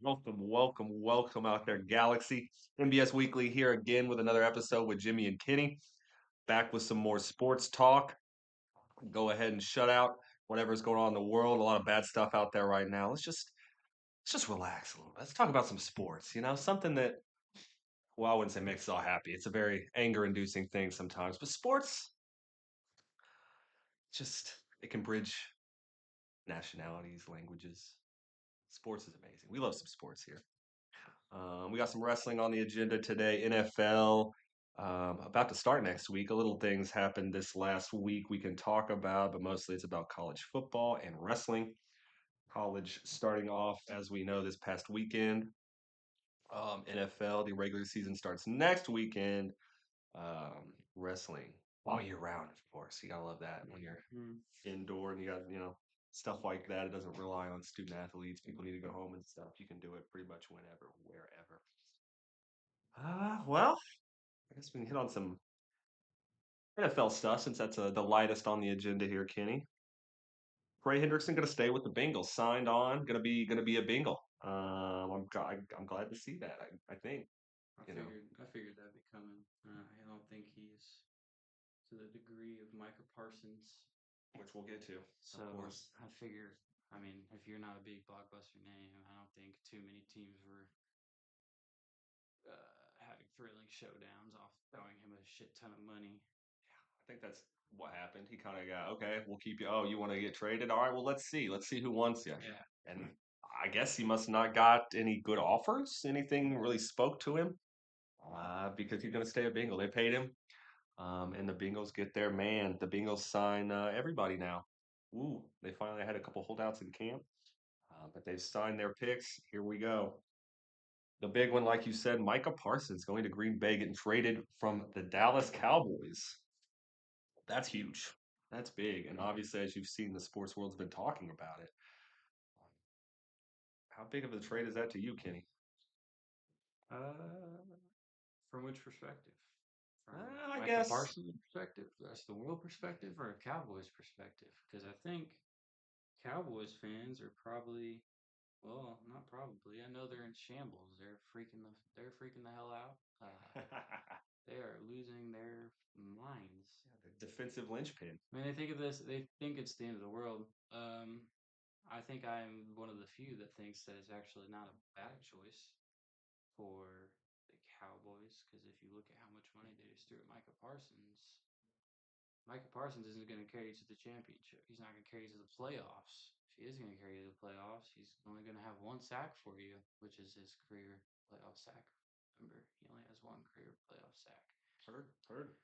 Welcome out there, Galaxy. MBS Weekly here again with another episode with Jimmy and Kenny. Back with some more sports talk. Go ahead and shut out whatever's going on in the world. A lot of bad stuff out there right now. Let's just relax a little bit. Let's talk about some sports. Something that I wouldn't say makes us all happy. It's a very anger-inducing thing sometimes, but sports just it can bridge nationalities, languages. Sports is amazing. We love some sports here. We got some wrestling on the agenda today. NFL about to start next week. A little things happened this last week we can talk about, but mostly it's about college football and wrestling. College starting off, as we know, this past weekend. NFL, the regular season starts next weekend. Wrestling all year round, of course. You gotta love that when you're Mm. indoor and you got, stuff like that. It doesn't rely on student athletes. People need to go home and stuff. You can do it pretty much whenever, wherever. Well, I guess we can hit on some NFL stuff since that's the lightest on the agenda here, Kenny. Trey Hendrickson going to stay with the Bengals, signed on, gonna be a Bengal. I'm glad to see that. I think I you know, figured that'd be coming. I don't think he's to the degree of Micah Parsons. which we'll get to, of So course. I figured, if you're not a big blockbuster name, I don't think too many teams were having thrilling showdowns off throwing him a shit ton of money. I think that's what happened. He kind of got okay. We'll keep you. Oh, you want to get traded? All right. Well, let's see. Let's see who wants you. Yeah. And I guess he must not got any good offers. Anything really spoke to him because he's going to stay a Bengal. They paid him. And the Bengals get their man. The Bengals sign everybody now. Ooh, they finally had a couple holdouts in camp, but they've signed their picks. Here we go. The big one, like you said, Micah Parsons going to Green Bay, getting traded from the Dallas Cowboys. That's huge. That's big. And obviously, as you've seen, the sports world's been talking about it. How big of a trade is that to you, Kenny? Uh, from which perspective? From I Micah guess. Parsons' perspective, the rest of the world perspective, or a Cowboys perspective? Because I think Cowboys fans are probably, well, not probably. I know they're in shambles. They're freaking the hell out. They are losing their minds. The defensive linchpin. I mean, they think of this. They think it's the end of the world. I think I'm one of the few that thinks that it's actually not a bad choice for the Cowboys because if you look at how much money they just threw at Micah Parsons isn't going to carry you to the championship. He's not going to carry you to the playoffs. If he is going to carry you to the playoffs, he's only going to have one sack for you, which is his career playoff sack. Remember, he only has one career playoff sack. Heard.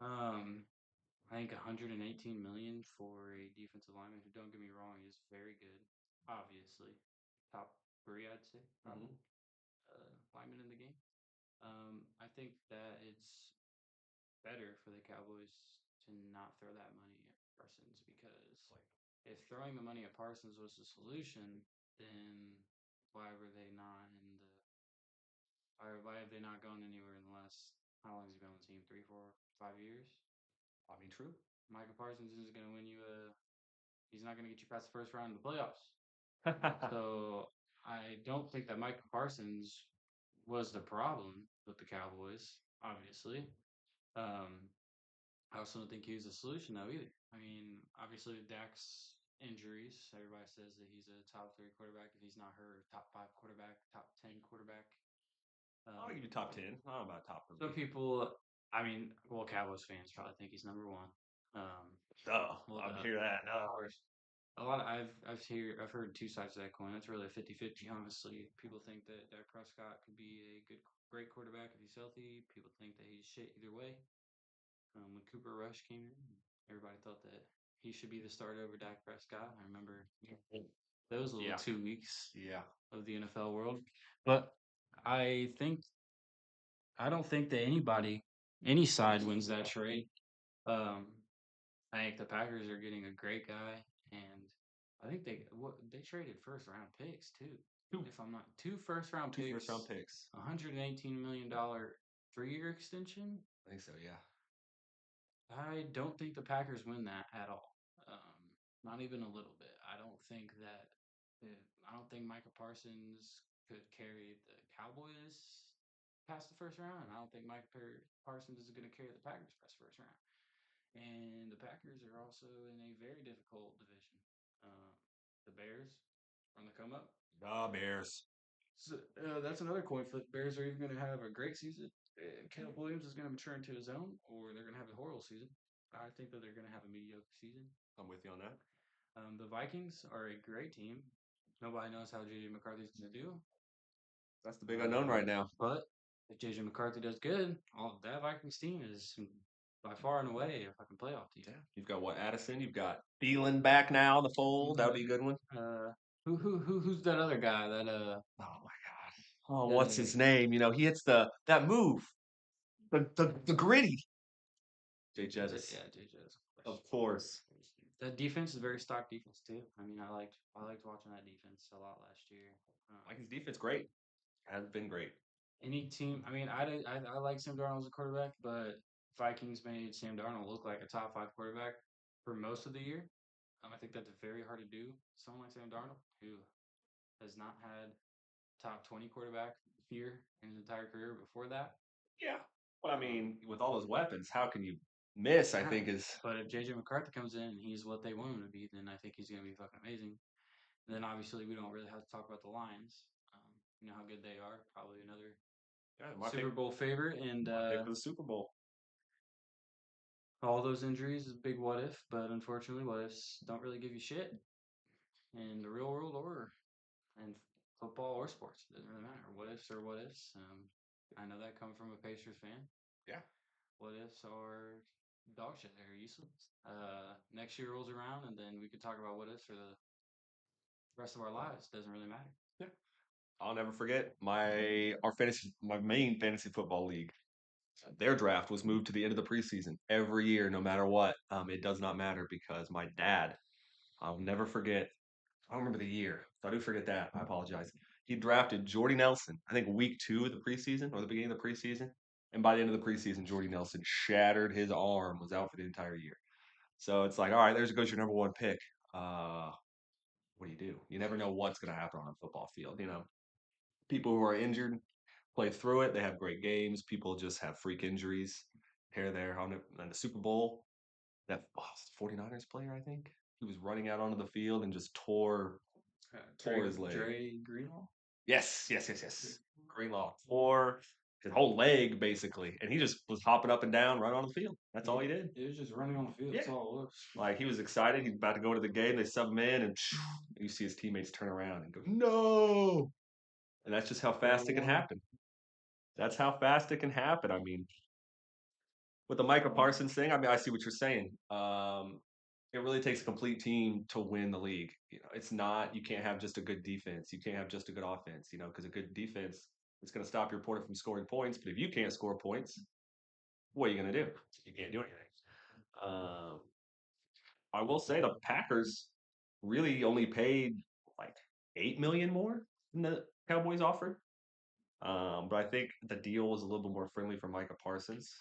Um, I think 118 million for a defensive lineman who, don't get me wrong, is very good. Obviously, top three, I'd say, Mm-hmm. probably lineman in the game. I think that it's better for the Cowboys to not throw that money at Parsons because Like, if throwing the money at Parsons was the solution, then why were they not in the why have they not gone anywhere in the last how long has he been on the team? 3, 4, 5 years? I mean, true. Michael Parsons isn't going to win you a. He's not going to get you past the first round of the playoffs. So I don't think that Michael Parsons was the problem with the Cowboys. Obviously, um, I also don't think he was a solution though either. I mean, obviously with Dak's injuries, everybody says that he's a top three quarterback. If he's not hurt, top five quarterback, top 10 quarterback. I'll give you top 10. I don't know about top Some three. people, I mean, well, Cowboys fans probably think he's number one. Um, Oh, well, I'll hear that. of No. course, I've heard two sides of that coin. That's really a 50-50, honestly. People think that Dak Prescott could be a great quarterback if he's healthy. People think that he's shit either way. When Cooper Rush came in, everybody thought that he should be the starter over Dak Prescott. I remember those little Yeah. 2 weeks Yeah. of the NFL world. But I think I don't think that any side wins that trade. Um, I think the Packers are getting a great guy, and I think they traded first round picks too. Two, If I'm not two first round two first round picks, picks. $118 million 3-year extension. I think so, yeah. I don't think the Packers win that at all. Not even a little bit. I don't think Micah Parsons could carry the Cowboys past the first round, and I don't think Parsons is going to carry the Packers past the first round. And the Packers are also in a very difficult division. Um, the Bears on the come up. The Bears. So, that's another coin flip. Bears are either going to have a great season, and Caleb Williams is going to mature into his own, or they're going to have a horrible season. I think that they're going to have a mediocre season. I'm with you on that. The Vikings are a great team. Nobody knows how JJ McCarthy's going to do. That's the big unknown right now. But if JJ McCarthy does good, all that Vikings team is by far and away a fucking playoff team. Yeah. You've got what, Addison? You've got Thielen back now in the fold. That would be a good one. Who's that other guy that Oh my God. Oh, that what's his name? You know, he hits that move. The gritty. Jay Jesus. Yeah, JJ. Of course. That defense is a very stock defense too. I mean, I liked watching that defense a lot last year. Vikings defense great. Has been great. Any team, I mean, I like Sam Darnold as a quarterback, but Vikings made Sam Darnold look like a top 5 quarterback for most of the year. I think that's very hard to do. Someone like Sam Darnold, who has not had top 20 quarterback year in his entire career before that. Yeah. Well, I mean, with all those weapons, how can you miss? I think is. But if JJ McCarthy comes in and he's what they want him to be, then I think he's going to be fucking amazing. And then obviously we don't really have to talk about the Lions. You know how good they are. Probably another Super Bowl favorite, and pick for the Super Bowl. All those injuries is a big what if, but unfortunately, what ifs don't really give you shit in the real world or in football or sports. It doesn't really matter. What ifs are what ifs. I know that coming from a Pacers fan. Yeah. What ifs are dog shit. They're useless. Next year rolls around, and then we could talk about what ifs for the rest of our lives. Doesn't really matter. Yeah. I'll never forget my main fantasy football league. Their draft was moved to the end of the preseason every year, no matter what. It does not matter because my dad, I'll never forget. I don't remember the year, so I do forget that. I apologize. He drafted Jordy Nelson, I think week 2 of the preseason or the beginning of the preseason. And by the end of the preseason, Jordy Nelson shattered his arm, was out for the entire year. So it's like, all right, there's goes your number 1 pick. What do? You never know what's going to happen on a football field. You know, people who are injured play through it. They have great games. People just have freak injuries here there on the Super Bowl. That 49ers player, I think, he was running out onto the field and just tore his leg. Dre Greenlaw? Yes. Greenlaw tore his whole leg basically, and he just was hopping up and down, running on the field. That's all he did. He was just running on the field. Yeah. That's all it was. Like he was excited. He's about to go to the game. They sub him in, and you see his teammates turn around and go, "No!" And that's just how fast it can happen. That's how fast it can happen. I mean, with the Michael Parsons thing, I mean, I see what you're saying. It really takes a complete team to win the league. You know, it's not you can't have just a good defense. You can't have just a good offense. You know, because a good defense is going to stop your opponent from scoring points. But if you can't score points, what are you going to do? You can't do anything. I will say the Packers really only paid like 8 million more than the Cowboys offered. But I think the deal was a little bit more friendly for Micah Parsons.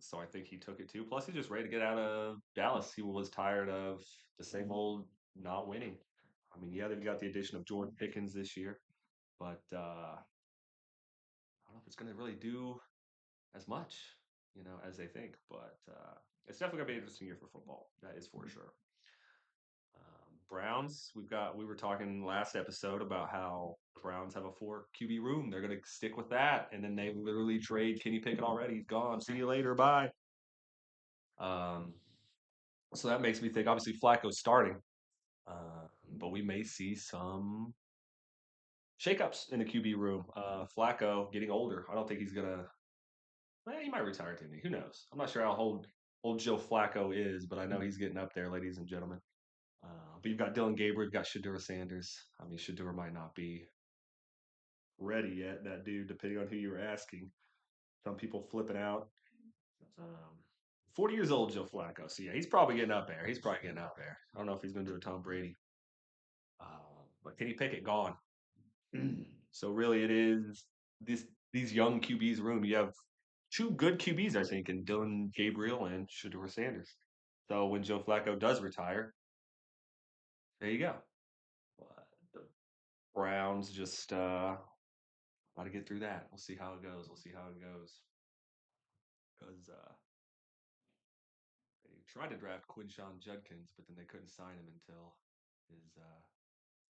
So I think he took it too. Plus, he's just ready to get out of Dallas. He was tired of the same old not winning. I mean, yeah, they've got the addition of Jordan Pickens this year, but I don't know if it's going to really do as much, you know, as they think. But it's definitely going to be an interesting year for football. That is for sure. Browns, we were talking last episode about how the Browns have a 4 QB room. They're going to stick with that, and then they literally trade Kenny Pickett already. He's gone. See you later. Bye. So that makes me think. Obviously, Flacco's starting, but we may see some shakeups in the QB room. Flacco getting older. I don't think he's gonna. Well, he might retire to me. Who knows? I'm not sure how old Joe Flacco is, but I know he's getting up there, ladies and gentlemen. But you've got Dylan Gabriel, you've got Shadura Sanders. I mean, Shadura might not be ready yet, that dude, depending on who you were asking. Some people flipping out. 40 years old, Joe Flacco. So, yeah, he's probably getting up there. I don't know if he's going to do a Tom Brady. But Kenny Pickett gone. So, really, it is these young QBs room. You have 2 good QBs, I think, in Dylan Gabriel and Shadura Sanders. So, when Joe Flacco does retire, there you go. Browns just got to get through that. We'll see how it goes. We'll see how it goes. Because they tried to draft Quinshawn Judkins, but then they couldn't sign him until his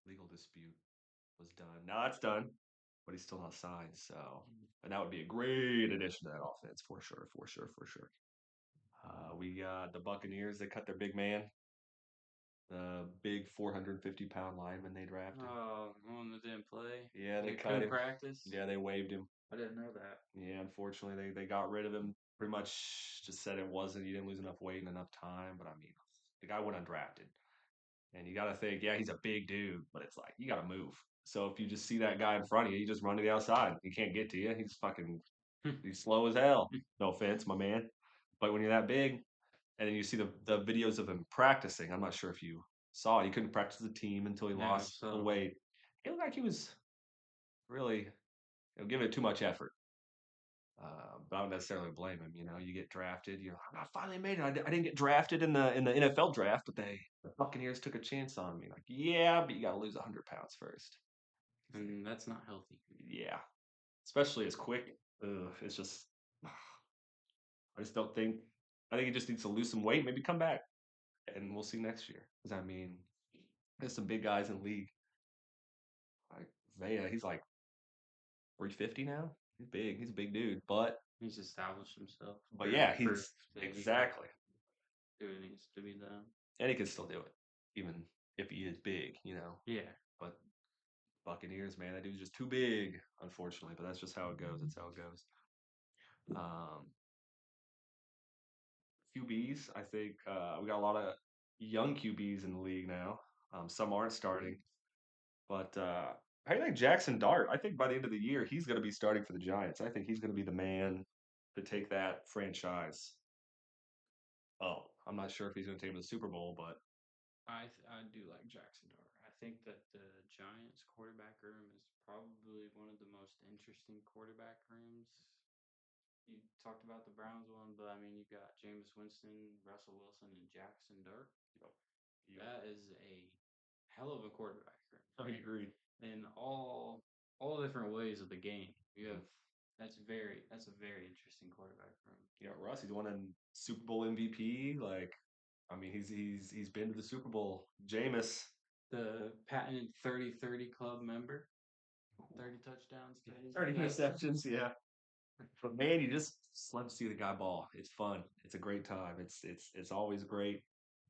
legal dispute was done. Now it's done, but he's still not signed. So, and that would be a great addition to that offense for sure, for sure, for sure. We got the Buccaneers. They cut their big man, the big 450-pound lineman they drafted. Oh, one that didn't play. Yeah, they He cut couldn't him. practice. Yeah, they waived him. I didn't know that. Yeah, unfortunately, they got rid of him. Pretty much just said it wasn't. He didn't lose enough weight and enough time. But I mean, the guy went undrafted. And you got to think, yeah, he's a big dude, but it's like, you got to move. So if you just see that guy in front of you, you just run to the outside. He can't get to you. He's slow as hell. No offense, my man. But when you're that big, and then you see the videos of him practicing, I'm not sure if you saw it. He couldn't practice the team until he Yeah, lost the so weight. It looked like he was really giving it too much effort. But I don't necessarily blame him. You know, you get drafted. I finally made it. I didn't get drafted in the NFL draft, but the Buccaneers took a chance on me. Like, yeah, but you got to lose 100 pounds first. and that's not healthy. Yeah, especially as quick. It's just, I just don't think. I think he just needs to lose some weight, maybe come back, and we'll see next year. Because I mean, there's some big guys in the league. Like Vea, he's like 350 now. He's big. He's a big dude, He's established himself. yeah, For he's exactly. do what needs to be done. And he can still do it, even if he is big, you know. Yeah. But Buccaneers, man, that dude's just too big, unfortunately. But that's just how it goes. That's how it goes. Um, QBs, I think we got a lot of young QBs in the league now. Some aren't starting, but I think Jackson Dart. I think by the end of the year, he's going to be starting for the Giants. I think he's going to be the man to take that franchise. Oh, I'm not sure if he's going to take him to the Super Bowl, but I do like Jackson Dart. I think that the Giants quarterback room is probably one of the most interesting quarterback rooms. You talked about the Browns one, but I mean you've got Jameis Winston, Russell Wilson, and Jackson Dart. yep, That is a hell of a quarterback room. I agree. In all different ways of the game. You have that's a very interesting quarterback room. Yeah, Russ, he's won a Super Bowl MVP. Like, I mean, he's been to the Super Bowl. Jameis, The patented 30-30 club member. 30 touchdowns, 30 interceptions. Yeah, but man, you just love to see the guy ball. It's fun. It's a great time. It's always great.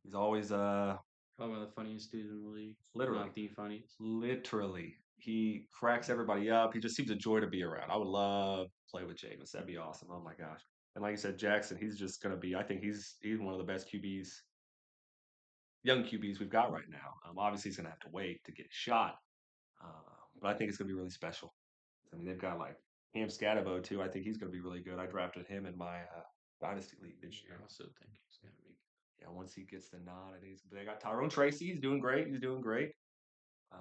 He's always Probably one of the funniest dudes in the league. literally Not the funniest. literally he cracks everybody up. He just seems a joy to be around. I would love to play with Jameis. That'd be awesome. Oh my gosh. And like you said, Jackson, he's just gonna be. I think he's one of the best QBs, young QBs we've got right now. Obviously, he's gonna have to wait to get a shot, but I think it's gonna be really special. I mean, they've got like Cam Scatabo too. I think he's gonna be really good. I drafted him in my dynasty league this year. I also think he's gonna be Yeah, once he gets the nod, I think they got Tyrone Tracy. He's doing great. He's doing great. Uh,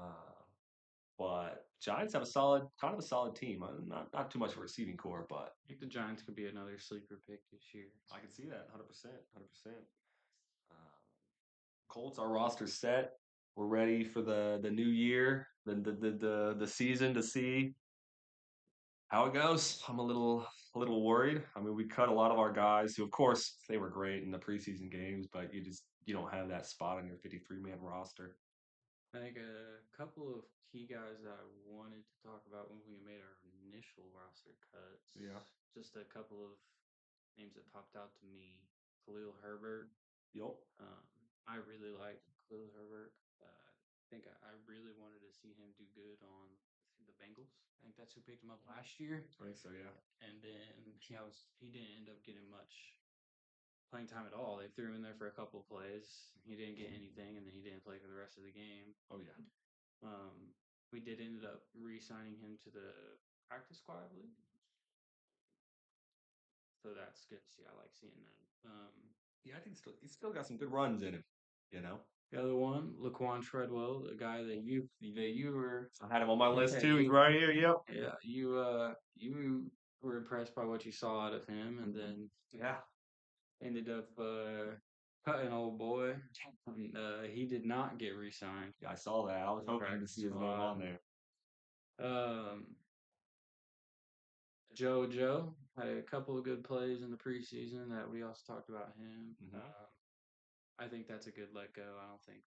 but Giants have kind of a solid team. Not too much of a receiving core, but I think the Giants could be another sleeper pick this year. I can see that 100%, 100%. Colts, our roster set. We're ready for the new year, the season to see how it goes. I'm a little worried. I mean, we cut a lot of our guys who, of course, they were great in the preseason games, but you don't have that spot on your 53-man roster. I think a couple of key guys that I wanted to talk about when we made our initial roster cuts. Yeah. Just a couple of names that popped out to me. Khalil Herbert. Yup. I really like Khalil Herbert. I think I really wanted to see him do good on the Bengals. I think that's who picked him up last year. I think so, yeah. And then he didn't end up getting much playing time at all. They threw him in there for a couple of plays. He didn't get anything, and then he didn't play for the rest of the game. Oh yeah. We did end up re-signing him to the practice squad, I believe. So that's good to see. I like seeing that. Yeah, I think he's still got some good runs in him. You know. The other one, Laquan Treadwell, the guy that you were. I had him on my list too. He's right here. Yep. Yeah, you were impressed by what you saw out of him, and then Yeah. ended up cutting old boy. He did not get re-signed. Yeah, I saw that. I was hoping to see his name on there. Um, Joe had a couple of good plays in the preseason that we also talked about him. I think that's a good let go. I don't think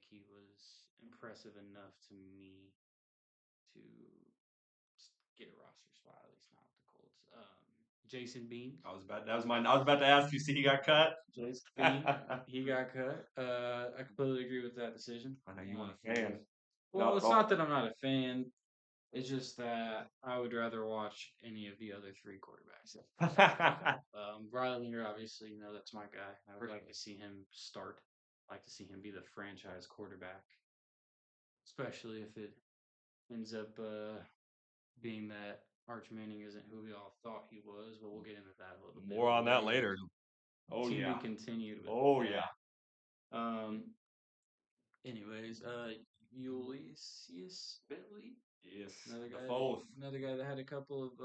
he was impressive enough to me to get a roster spot, at least not with the Colts. Jason Bean. I was about to ask you. See, he got cut. Jason Bean, he got cut. I completely agree with that decision. I know you weren't a fan. Well, it's not that I'm not a fan. It's just that I would rather watch any of the other three quarterbacks. Riley Leonard, obviously, that's my guy. I would like to see him start. I'd like to see him be the franchise quarterback, especially if it ends up being that Arch Manning isn't who we all thought he was. But we'll get into that a little bit. More on that later. Oh yeah. To be continued. Oh yeah. Anyways, Ulysses Bentley. Yes. Another guy that had a couple of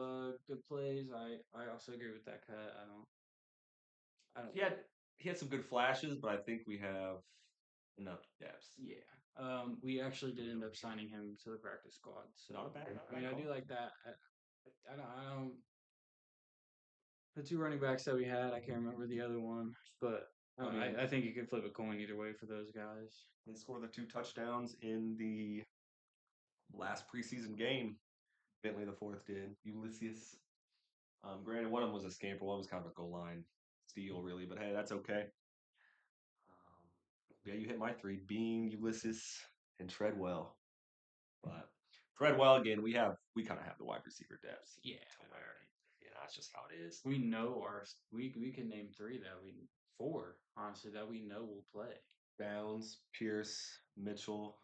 good plays. I also agree with that cut. I don't. He had some good flashes, but I think we have enough depth. Yeah. We actually did end up signing him to the practice squad. So not bad. I do like that. I don't. The two running backs that we had, I can't remember the other one, but I think you could flip a coin either way for those guys. They scored the 2 touchdowns in the last preseason game. Bentley the fourth did. Ulysses. Granted, one of them was a scamper. One was kind of a goal line steal, really. But hey, that's okay. Yeah, you hit my 3: Bean, Ulysses, and Treadwell. But Treadwell again, we kind of have the wide receiver depth. Yeah, that's just how it is. We know we can name 4 honestly that we know will play. Bounds, Pierce, Mitchell,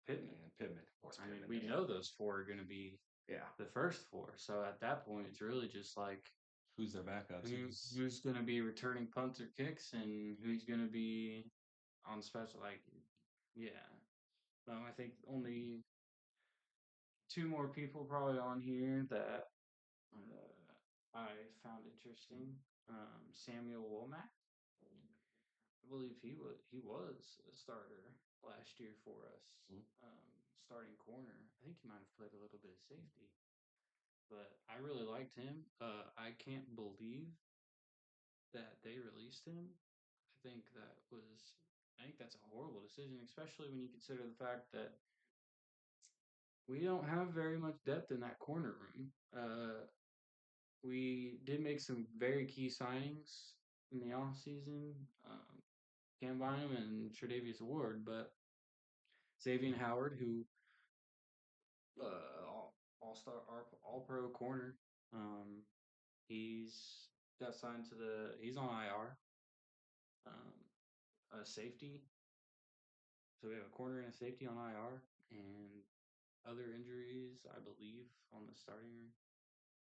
Pittman. Of course. We know those 4 are going to be the first 4. So at that point, it's really just like who's their backups? Who's going to be returning punts or kicks, and who's going to be on special? I think only 2 more people probably on here that I found interesting. Samuel Womack. I believe he was a starter last year for us. Starting corner. I think he might have played a little bit of safety, but I really liked him. I can't believe that they released him. I think that's a horrible decision, especially when you consider the fact that we don't have very much depth in that corner room. We did make some very key signings in the offseason. Cam Bynum and Tre'Davious Ward, but Xavier Howard, who all-star, all-pro corner, he's got signed he's on IR. A safety. So we have a corner and a safety on IR, and other injuries, I believe, on the starting.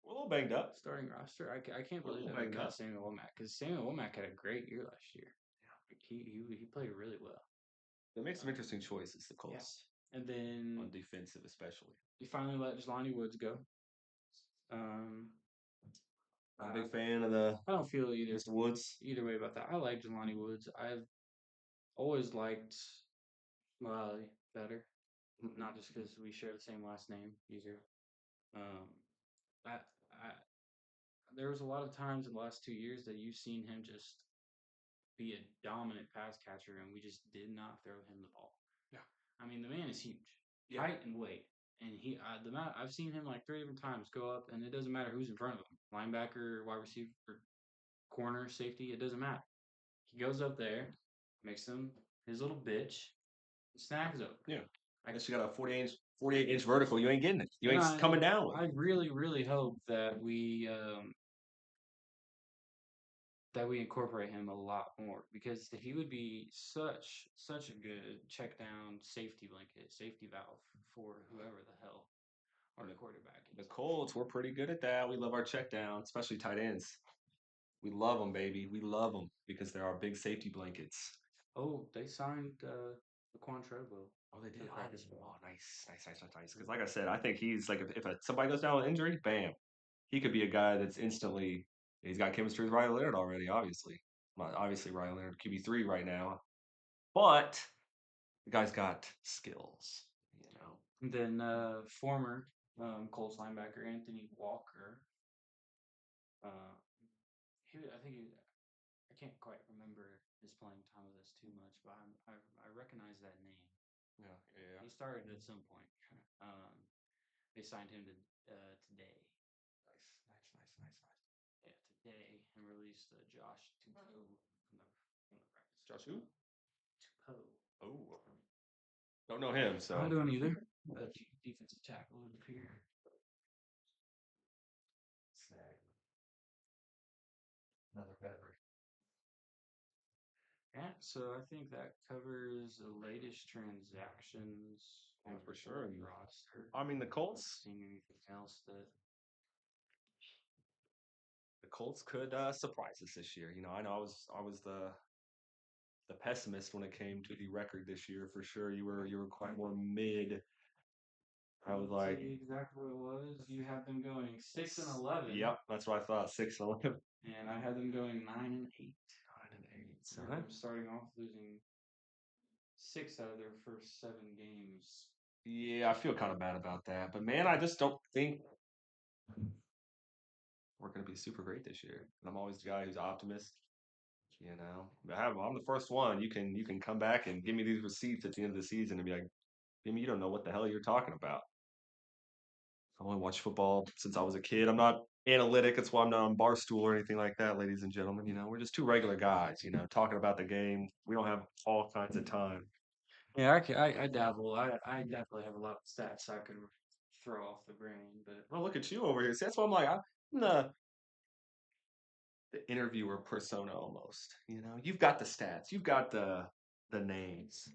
We're a little banged up. Starting roster. I can't believe that we got Samuel Womack, because Samuel Womack had a great year last year. He played really well. They make some interesting choices, the Colts. Yeah. And then on defensive, especially. We finally let Jelani Woods go. I'm a big fan of I don't feel Mr. Woods. Either way about that. I like Jelani Woods. I've always liked Riley better, not just because we share the same last name either. There was a lot of times in the last 2 years that you've seen him just be a dominant pass catcher, and we just did not throw him the ball. Yeah, I mean, the man is huge, height and weight, and I've seen him like 3 different times go up, and it doesn't matter who's in front of him, linebacker, wide receiver, corner, safety, it doesn't matter. He goes up there, makes him his little bitch, and snags over. Yeah. I guess you got a 48-inch vertical. You ain't getting it. You ain't coming down with it. I really, really hope that we incorporate him a lot more, because he would be such a good check down safety blanket, safety valve for whoever the hell our quarterback is. The Colts, we're pretty good at that. We love our check down, especially tight ends. We love them, baby. We love them because they're our big safety blankets. Oh, they signed Laquan Treadwell. Oh, they did. Oh, nice. Because like I said, I think he's like if somebody goes down with injury, bam, he could be a guy that's instantly. He's got chemistry with Riley Leonard already, obviously. Well, obviously, Riley Leonard QB3 right now, but the guy's got skills. And then former Colts linebacker Anthony Walker. Uh, I think I can't quite remember his playing time with us too much, but I recognize that name. Yeah, yeah. He started at some point. Um, they signed him to today. Nice. Yeah, today, and released Josh Tupou from the practice. Josh who? Tupou. Oh, don't know him. So I don't either. Defensive tackle over here. another veteran. Yeah, so I think that covers the latest transactions Yeah, on for the sure. roster. I mean, Seeing anything else that the Colts could surprise us this year. I know I was the pessimist when it came to the record this year for sure. You were quite more mid. I was tell like, you exactly what it was. You had them going 6-11. yep, that's what I thought. 6-11. And I had them going 9-8. 9-8. So I'm starting off losing 6 out of their first 7 games. Yeah, I feel kind of bad about that. But man, I just don't think we're going to be super great this year. And I'm always the guy who's optimist. I'm the first one. You can come back and give me these receipts at the end of the season and be like, Jimmy, you don't know what the hell you're talking about. I only watched football since I was a kid. I'm not analytic. That's why I'm not on Barstool or anything like that, ladies and gentlemen. We're just two regular guys, talking about the game. We don't have all kinds of time. Yeah, I dabble. I definitely have a lot of stats I could throw off the brain, but Well, look at you over here. See, that's why I'm like, I'm the interviewer persona almost. You've got the stats. You've got the names.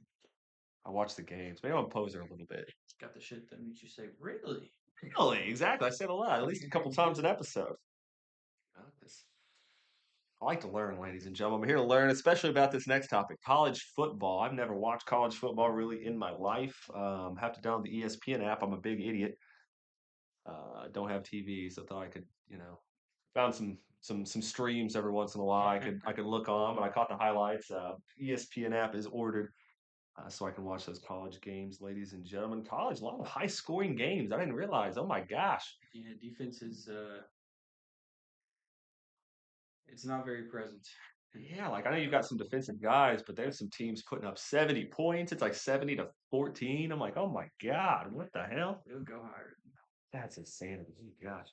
I watch the games. Maybe I'm a poser a little bit. got the shit that makes you say, really? Really, exactly. I said a lot, at least a couple times an episode. Uh, this- I like to learn, ladies and gentlemen. I'm here to learn, especially about this next topic, college football. I've never watched college football really in my life. Have to download the ESPN app. I'm a big idiot. Don't have TV, so thought I could, found some streams every once in a while. I could look on, but I caught the highlights. ESPN app is ordered, so I can watch those college games, ladies and gentlemen. College, a lot of high scoring games. I didn't realize. Oh my gosh. Yeah, defense is it's not very present. Yeah, like I know you've got some defensive guys, but there's some teams putting up 70 points. It's like 70-14. I'm like, oh my God, what the hell? It'll go higher. That's insanity. Oh gosh.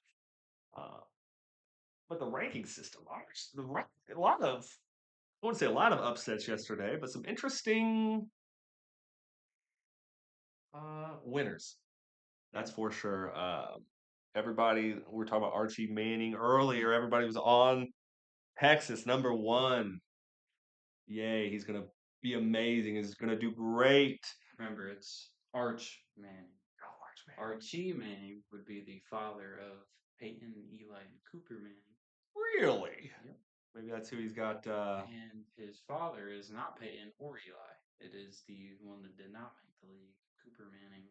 Uh, but the ranking system, a lot of, I wouldn't say a lot of upsets yesterday, but some interesting winners. That's for sure. Everybody, we were talking about Archie Manning earlier. Everybody was on Texas, number one. Yay, he's going to be amazing. He's going to do great. Remember, it's Arch Manning. Oh, Arch Manning. Archie Manning would be the father of Peyton, Eli, and Cooper Manning. Really? Yep. Maybe that's who he's got. And his father is not Peyton or Eli. It is the one that did not make the league, Cooper Manning.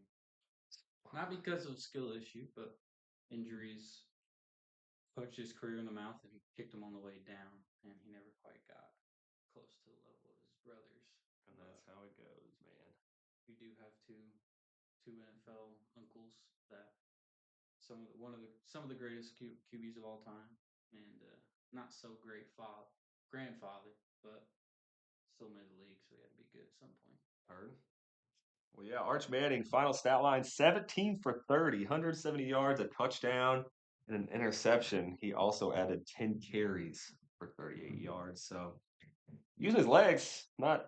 Not because of skill issue, but injuries punched his career in the mouth and kicked him on the way down, and he never quite got close to the level of his brothers. And that's how it goes, man. We do have two NFL uncles that some of the greatest QBs of all time, and not so great grandfather, but still made the league, so he had to be good at some point. Heard. Well, yeah, Arch Manning, final stat line 17 for 30, 170 yards, a touchdown, and an interception. He also added 10 carries for 38 yards. So using his legs, not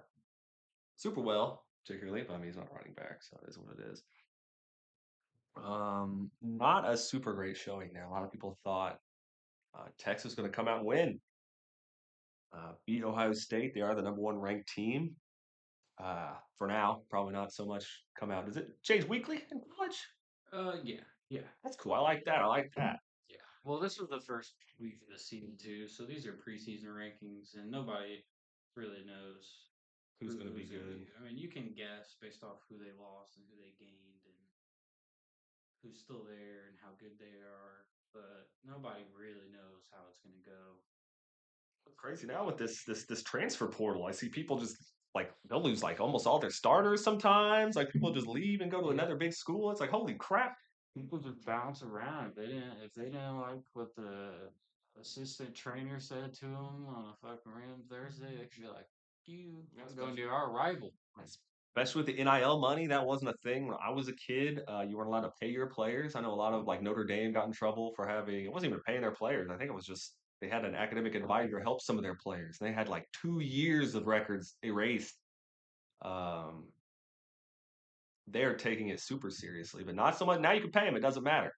super well, particularly, but I mean, he's not running back, so it is what it is. Not a super great showing there. A lot of people thought Texas was going to come out and win. Beat Ohio State. They are the number one ranked team. For now, probably not so much come out. Does it change weekly in college? Yeah. That's cool. I like that. I like that. Yeah. Well, this was the first week of the season too, so these are preseason rankings, and nobody really knows Who's going to be who's gonna good? I mean, you can guess based off who they lost and who they gained, and who's still there and how good they are, but nobody really knows how it's going to go. Crazy now with this transfer portal. I see people just like they'll lose like almost all their starters sometimes. Like people just leave and go to Yeah. another big school. It's like holy crap. People just bounce around. If they didn't like what the assistant trainer said to them on a fucking random Thursday, they could be like, "You, I'm going to our rival." Especially with the NIL money, that wasn't a thing when I was a kid. You weren't allowed to pay your players. I know a lot of like Notre Dame got in trouble for having it wasn't even paying their players. I think it was just they had an academic advisor help some of their players. They had like 2 years of records erased. Um, they're taking it super seriously, but not so much. Now you can pay them; it doesn't matter.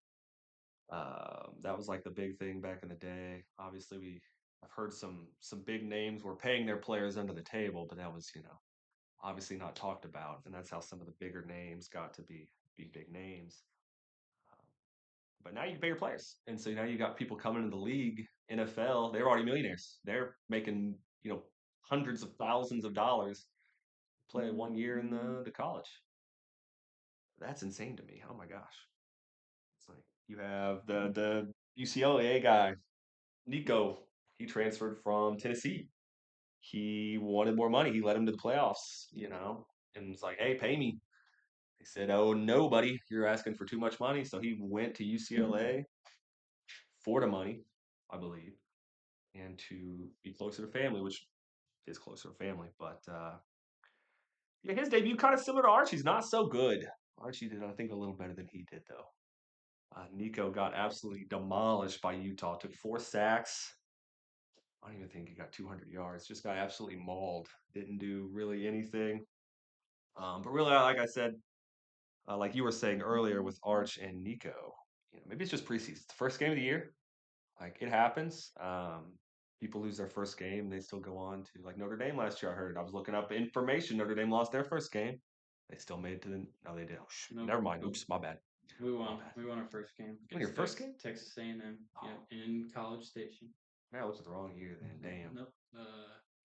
That was like the big thing back in the day. Obviously, I've heard some big names were paying their players under the table, but that was obviously not talked about, and that's how some of the bigger names got to be big names. Um, but now you can pay your players, and so now you got people coming into the league, NFL. They're already millionaires. They're making hundreds of thousands of dollars play 1 year in the college. That's insane to me. Oh my gosh! It's like you have the UCLA guy, Nico. He transferred from Tennessee. He wanted more money. He led him to the playoffs, and was like, "Hey, pay me." They said, "Oh no, buddy, you're asking for too much money." So he went to UCLA for the money, I believe, and to be closer to family, which is closer to family. But yeah, his debut kind of similar to Archie's, not so good. Archie did, I think, a little better than he did, though. Nico got absolutely demolished by Utah. Took 4 sacks. I don't even think he got 200 yards. Just got absolutely mauled. Didn't do really anything. But really, like I said, like you were saying earlier with Arch and Nico, maybe it's just preseason. It's the first game of the year. Like it happens. People lose their first game. They still go on to like Notre Dame last year. I heard. I was looking up information. Notre Dame lost their first game. They still made it to the. No, they did. Oh, Nope. never mind. Nope. Oops, my bad. We My won. bad. We won our first game Won your against first game? Texas A&M. Oh, Yep, in College Station. man, I looked at the wrong year then. Damn. Nope.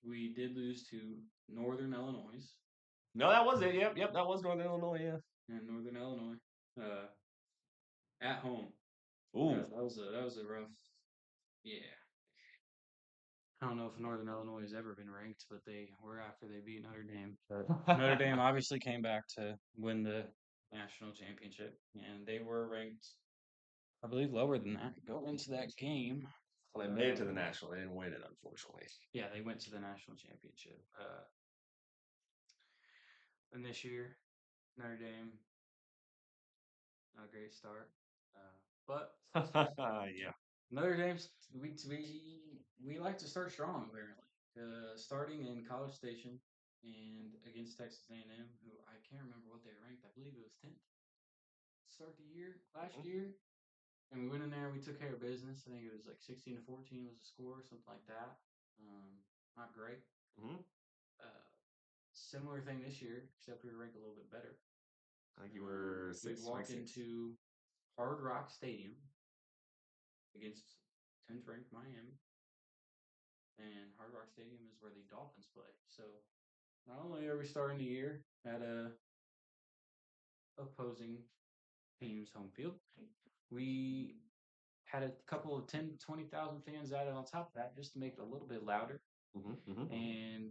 We did lose to Northern Illinois. No, that was it. Yep, yep. That was Northern Illinois. Yeah. And Northern Illinois, at home. Ooh. That was a rough. Yeah. I don't know if Northern Illinois has ever been ranked, but they were after they beat Notre Dame. But Notre Dame obviously came back to win the national championship, and they were ranked, I believe, lower than that going into that game. Well, they made it to the national. They didn't win it, unfortunately. Yeah, they went to the national championship. And this year, Notre Dame, not a great start. But Yeah. Notre Dame's we like to start strong apparently. Starting in College Station and against Texas A&M, who I can't remember what they ranked. I believe it was 10th. Start the year last year, and we went in there. We took care of business. I think it was like 16-14 was the score, something like that. Not great. Mm-hmm. Similar thing this year, except we were ranked a little bit better. I think you were We six. walked into Hard Rock Stadium against 10th ranked Miami, and Hard Rock Stadium is where the Dolphins play. So not only are we starting the year at a opposing team's home field, we had a couple of 10 to 20,000 fans added on top of that just to make it a little bit louder. Mm-hmm, mm-hmm. And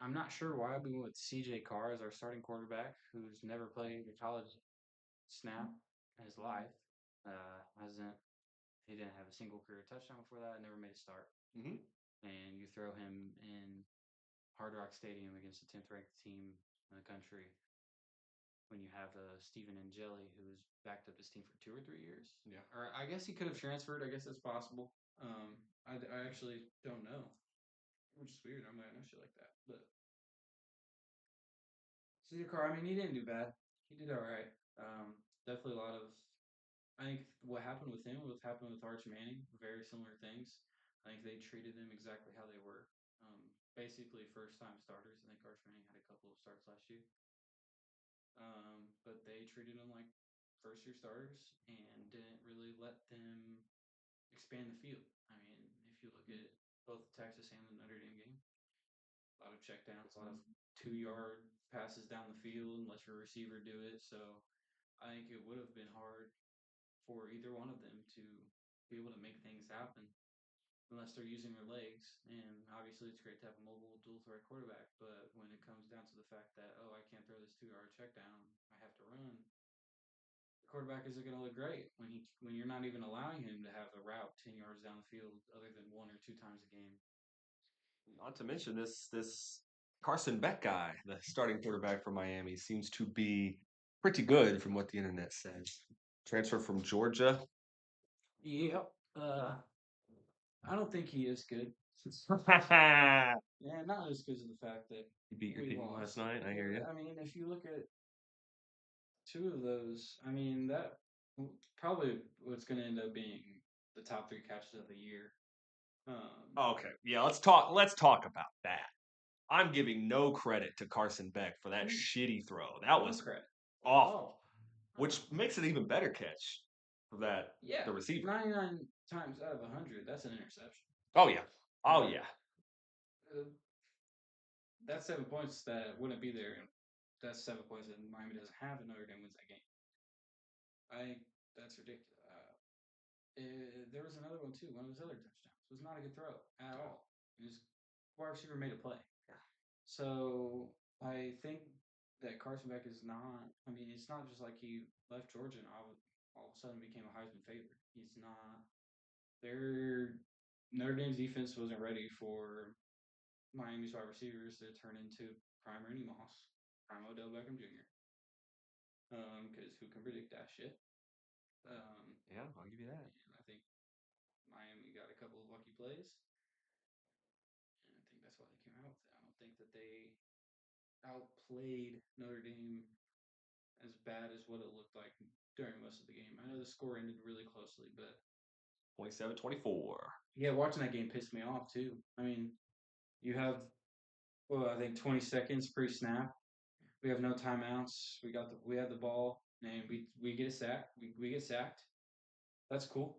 I'm not sure why we went with CJ Carr as our starting quarterback, who's never played a college snap in his life. Hasn't He didn't have a single career touchdown before that. Never made a start. Mm-hmm. And you throw him in Hard Rock Stadium against the 10th ranked team in the country when you have Stephen Angeli, who's backed up his team for 2 or 3 years. Yeah. Or I guess he could have transferred. I guess that's possible. I actually don't know, which is weird. I might know shit like that. But Cedar Carr, I mean, he didn't do bad. He did all right. Definitely a lot of. I think what happened with him, what happened with Arch Manning, very similar things. I think they treated them exactly how they were. Basically, first time starters. I think Arch Manning had a couple of starts last year. But they treated them like first year starters and didn't really let them expand the field. I mean, if you look at both the Texas and the Notre Dame game, a lot of checkdowns, a lot of 2 yard passes down the field and let your receiver do it. So I think it would have been hard for either one of them to be able to make things happen. unless they're using their legs. And obviously, it's great to have a mobile dual threat quarterback. But when it comes down to the fact that, oh, I can't throw this 2 yard check down, I have to run. The quarterback isn't going to look great when you're not even allowing him to have a route 10 yards down the field, other than 1 or 2 times a game. Not to mention this Carson Beck guy, the starting quarterback for Miami, seems to be pretty good from what the internet says. Transfer from Georgia. Yep. I don't think he is good. Yeah, not just because of the fact that You beat your we team last lost. night. I hear you. I mean, if you look at two of those, I mean, that probably what's going to end up being the top 3 catches of the year. Okay, yeah, let's talk. Let's talk about that. I'm giving no credit to Carson Beck for that shitty throw. That No was credit. awful, which makes it even better catch for that Yeah, the receiver. 99 times out of 100, that's an interception. Oh yeah, oh But yeah. that's 7 points that wouldn't be there. That's 7 points that Miami doesn't have, and Notre Dame wins that game. That's ridiculous. There was another one too. One of his other touchdowns. It was not a good throw at all. His wide receiver made a play. So I think that Carson Beck is not. I mean, it's not just like he left Georgia and all of a sudden became a Heisman favorite. He's not. Their Notre Dame's defense wasn't ready for Miami's wide receivers to turn into prime Randy Moss, prime Odell Beckham Jr. Because who can predict that shit? Yeah, I'll give you that. And I think Miami got a couple of lucky plays, and I think that's why they came out with it. I don't think that they outplayed Notre Dame as bad as what it looked like during most of the game. I know the score ended really closely, but 27-24. yeah, watching that game pissed me off too. I mean, you have well, I think 20 seconds pre snap. We have no timeouts. We have the ball, and we get a sack. We get sacked. That's cool.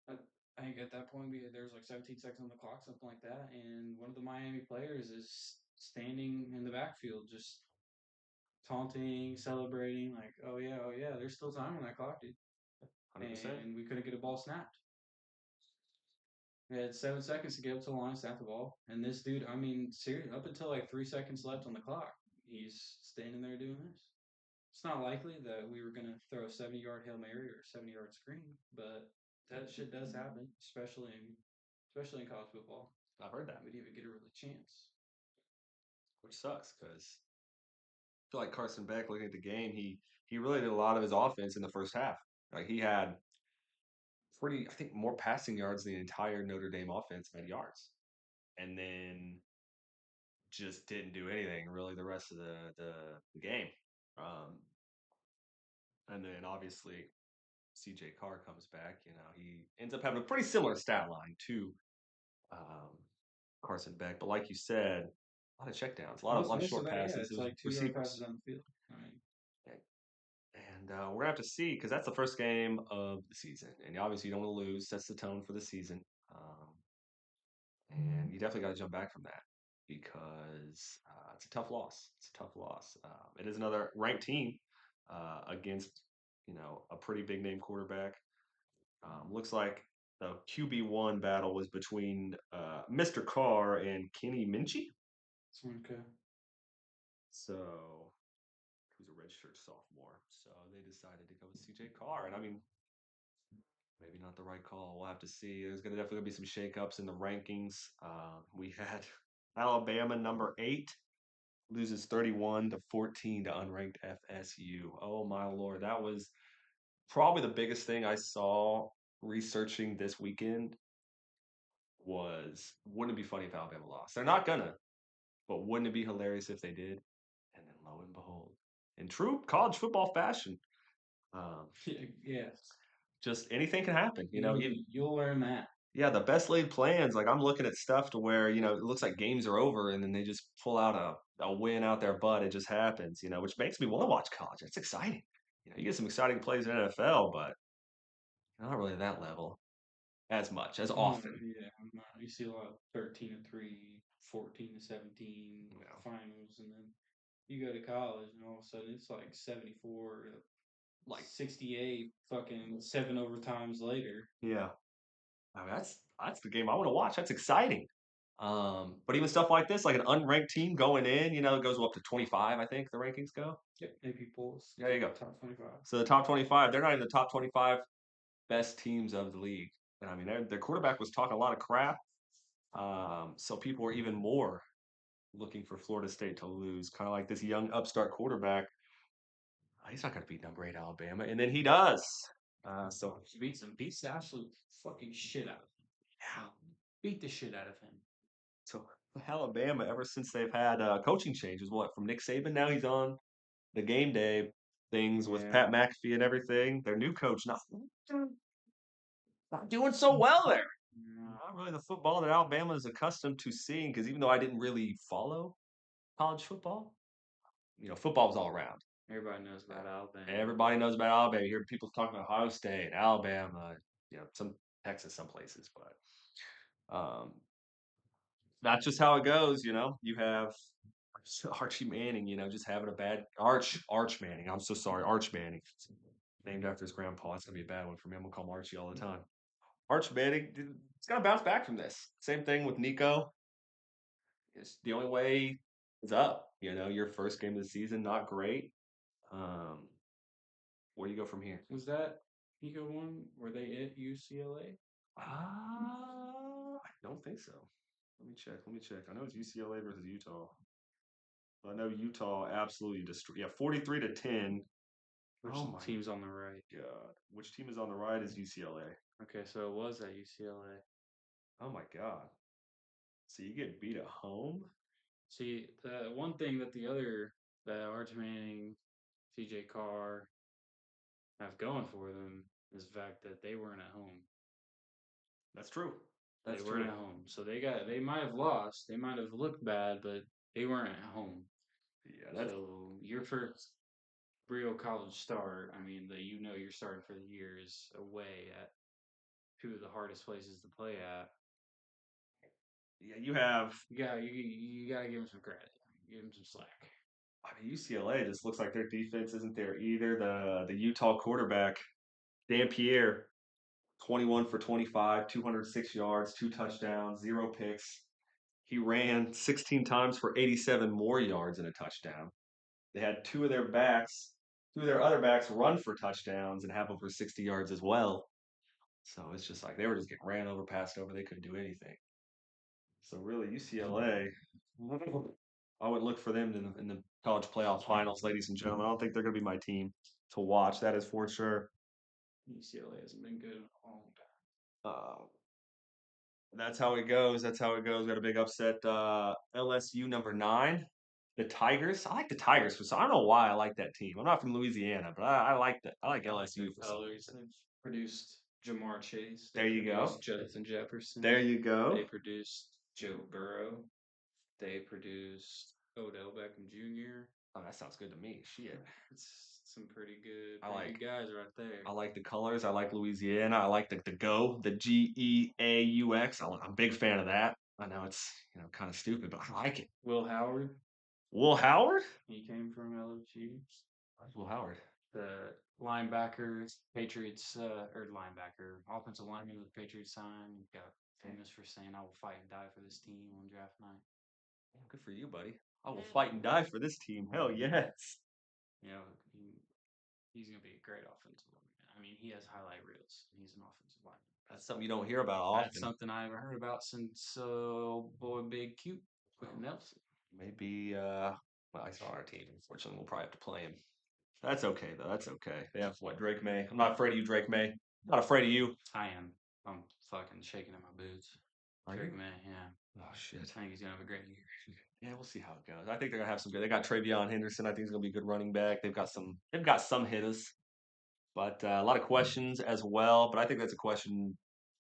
I think at that point there's like 17 seconds on the clock, something like that, and one of the Miami players is standing in the backfield, just taunting, celebrating, like, oh yeah, there's still time on that clock, dude. 100%. And we couldn't get a ball snapped. We had 7 seconds to get up to the line, snap the ball, and this dude, I mean, seriously, up until like 3 seconds left on the clock, he's standing there doing this. It's not likely that we were going to throw a 70-yard Hail Mary or a 70-yard screen, but that shit does happen, especially in college football. I've heard that, We didn't even get a really chance. which sucks because I feel like Carson Beck, looking at the game, he really did a lot of his offense in the first half. Like he had pretty, I think, more passing yards than the entire Notre Dame offense had yards, and then just didn't do anything really the rest of the game. Um, and then obviously CJ Carr comes back. You know, he ends up having a pretty similar stat line to um, Carson Beck, but like you said, a lot of checkdowns, a lot of Most of short that, yeah, passes. It it's was like 2 yard passes receivers. on the field. I mean, And we're gonna have to see because that's the first game of the season, and obviously you don't want to lose. Sets the tone for the season, and you definitely got to jump back from that because it's a tough loss. It's a tough loss. It is another ranked team against a pretty big name quarterback. Looks like the QB1 battle was between Mr. Carr and Kenny Minchie. okay. So who's a redshirt sophomore. So they decided to go with CJ Carr. And I mean, maybe not the right call. We'll have to see. There's going to definitely be some shakeups in the rankings. We had Alabama number 8 loses 31-14 to unranked FSU. Oh my lord, that was probably the biggest thing I saw researching this weekend. Was wouldn't it be funny if Alabama lost? They're not gonna, but wouldn't it be hilarious if they did? And then lo and behold, in true college football fashion, um, Yeah, just anything can happen. you'll learn that. Yeah, the best laid plans. Like I'm looking at stuff to where it looks like games are over, and then they just pull out a win out their butt. It just happens, which makes me want to watch college. It's exciting. You get some exciting plays in NFL, but not really at that level as much as No, often. yeah, you see a lot of 13-3, 14-17 finals, and then you go to college, and all of a sudden it's like 74 to Like 68, fucking 7 overtimes later. yeah, I mean, that's the game I want to watch. That's exciting. But even stuff like this, like an unranked team going in, it goes up to 25. I think the rankings go. Yep, AP polls. There you go. Top 25. So the top 25, they're not in the top 25 best teams of the league. And I mean, their quarterback was talking a lot of crap. So people were even more looking for Florida State to lose, kind of like this young upstart quarterback. He's not going to beat number 8 Alabama, and then he does. So Beats the absolute fucking shit out of him. Yeah. Beat the shit out of him. So Alabama, ever since they've had coaching changes, what from Nick Saban, now he's on the game day things with Pat McAfee and everything. Their new coach not doing so well there. Not really the football that Alabama is accustomed to seeing. Because even though I didn't really follow college football, football was all around. Everybody knows about Alabama. Everybody knows about Alabama. You hear people talking about Ohio State, Alabama, some Texas, some places, but that's just how it goes. You have Archie Manning, just having a bad Arch Manning. I'm so sorry, Arch Manning, named after his grandpa. It's gonna be a bad one for me. I'm gonna call him Archie all the time. Arch Manning, it's gonna bounce back from this. Same thing with Nico. It's the only way is up. Your first game of the season, not great. Where do you go from here? Was that Nico one? Were they at UCLA? I don't think so. Let me check. I know it's UCLA versus Utah. I know Utah absolutely destroyed. Yeah, 43-10. Which team's on the right? God, which team is on the right is UCLA. Okay, so it was at UCLA. Oh my God. So you get beat at home? See, the one thing that Arch Manning, TJ Carr have going for them is the fact that they weren't at home. That's true. They weren't at home. So they might have lost. They might have looked bad, but they weren't at home. Yeah, so your first real college start, I mean, you're starting for the year is away at two of the hardest places to play at. Yeah, you gotta give them some credit. Give them some slack. I mean, UCLA just looks like their defense isn't there either. The Utah quarterback, Dan Pierre, 21 for 25, 206 yards, 2 touchdowns, 0 picks. He ran 16 times for 87 more yards and a touchdown. They had two of their other backs run for touchdowns and have over 60 yards as well. So it's just like they were just getting ran over, passed over. They couldn't do anything. So really, UCLA, I would look for them in the college playoff finals, ladies and gentlemen. I don't think they're going to be my team to watch. That is for sure. UCLA hasn't been good in a long time. That's how it goes. That's how it goes. Got a big upset. LSU number 9. The Tigers. I like the Tigers for some. I don't know why I like that team. I'm not from Louisiana, but I like that. I like LSU for some reason. They've produced Jamar Chase. There you go. Justin Jefferson. There you go. They produced Joe Burrow. They produced Odell Beckham Jr. Oh, that sounds good to me. Shit. It's some pretty good guys right there. I like the colors. I like Louisiana. I like the GEAUX. I'm a big fan of that. I know it's kind of stupid, but I like it. Will Howard. Will Howard? He came from LSU. Will Howard? The linebacker, Patriots, or linebacker, offensive lineman with the Patriots sign. Got famous for saying, "I will fight and die for this team" on draft night. Good for you, buddy. I will fight and die for this team. Hell yes. He's going to be a great offensive lineman. I mean, he has highlight reels. He's an offensive lineman. That's something you don't hear about often. That's something I haven't heard about since boy Big Cute Nelson. Maybe he's on our team. Unfortunately, we'll probably have to play him. That's okay though. That's okay. They have what, Drake May? I'm not afraid of you, Drake May. I'm not afraid of you. I am. I'm fucking shaking in my boots. Drake May, yeah. Oh shit. I think he's gonna have a great year. Yeah, we'll see how it goes. I think they're gonna have some good. They got Travion Henderson. I think he's gonna be a good running back. They've got some hitters, but a lot of questions as well. But I think that's a question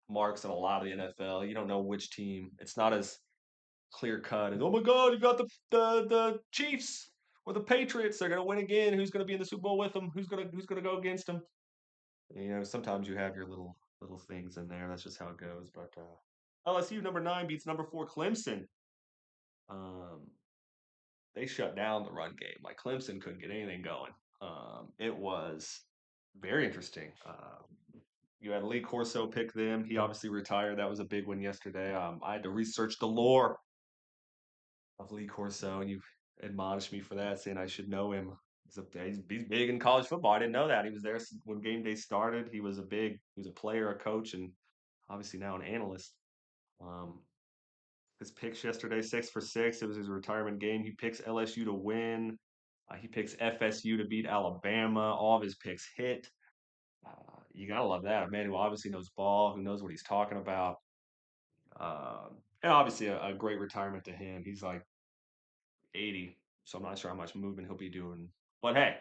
marks in a lot of the NFL. You don't know which team. It's not as clear cut as, oh my God, you got the Chiefs or the Patriots. They're gonna win again. Who's gonna be in the Super Bowl with them? Who's gonna go against them? Sometimes you have your little things in there. That's just how it goes. But LSU number 9 beats number 4 Clemson. They shut down the run game. Like Clemson couldn't get anything going. It was very interesting. You had Lee Corso pick them. He obviously retired. That was a big one yesterday. I had to research the lore of Lee Corso, and you admonished me for that, saying I should know him. He's big in college football. I didn't know that. He was there when game day started. He was a player, a coach, and obviously now an analyst. Um, his picks yesterday, 6 for 6. It was his retirement game. He picks LSU to win. He picks FSU to beat Alabama. All of his picks hit. You gotta love that. A man who obviously knows ball, who knows what he's talking about. And obviously a great retirement to him. He's like 80, so I'm not sure how much movement he'll be doing. But hey,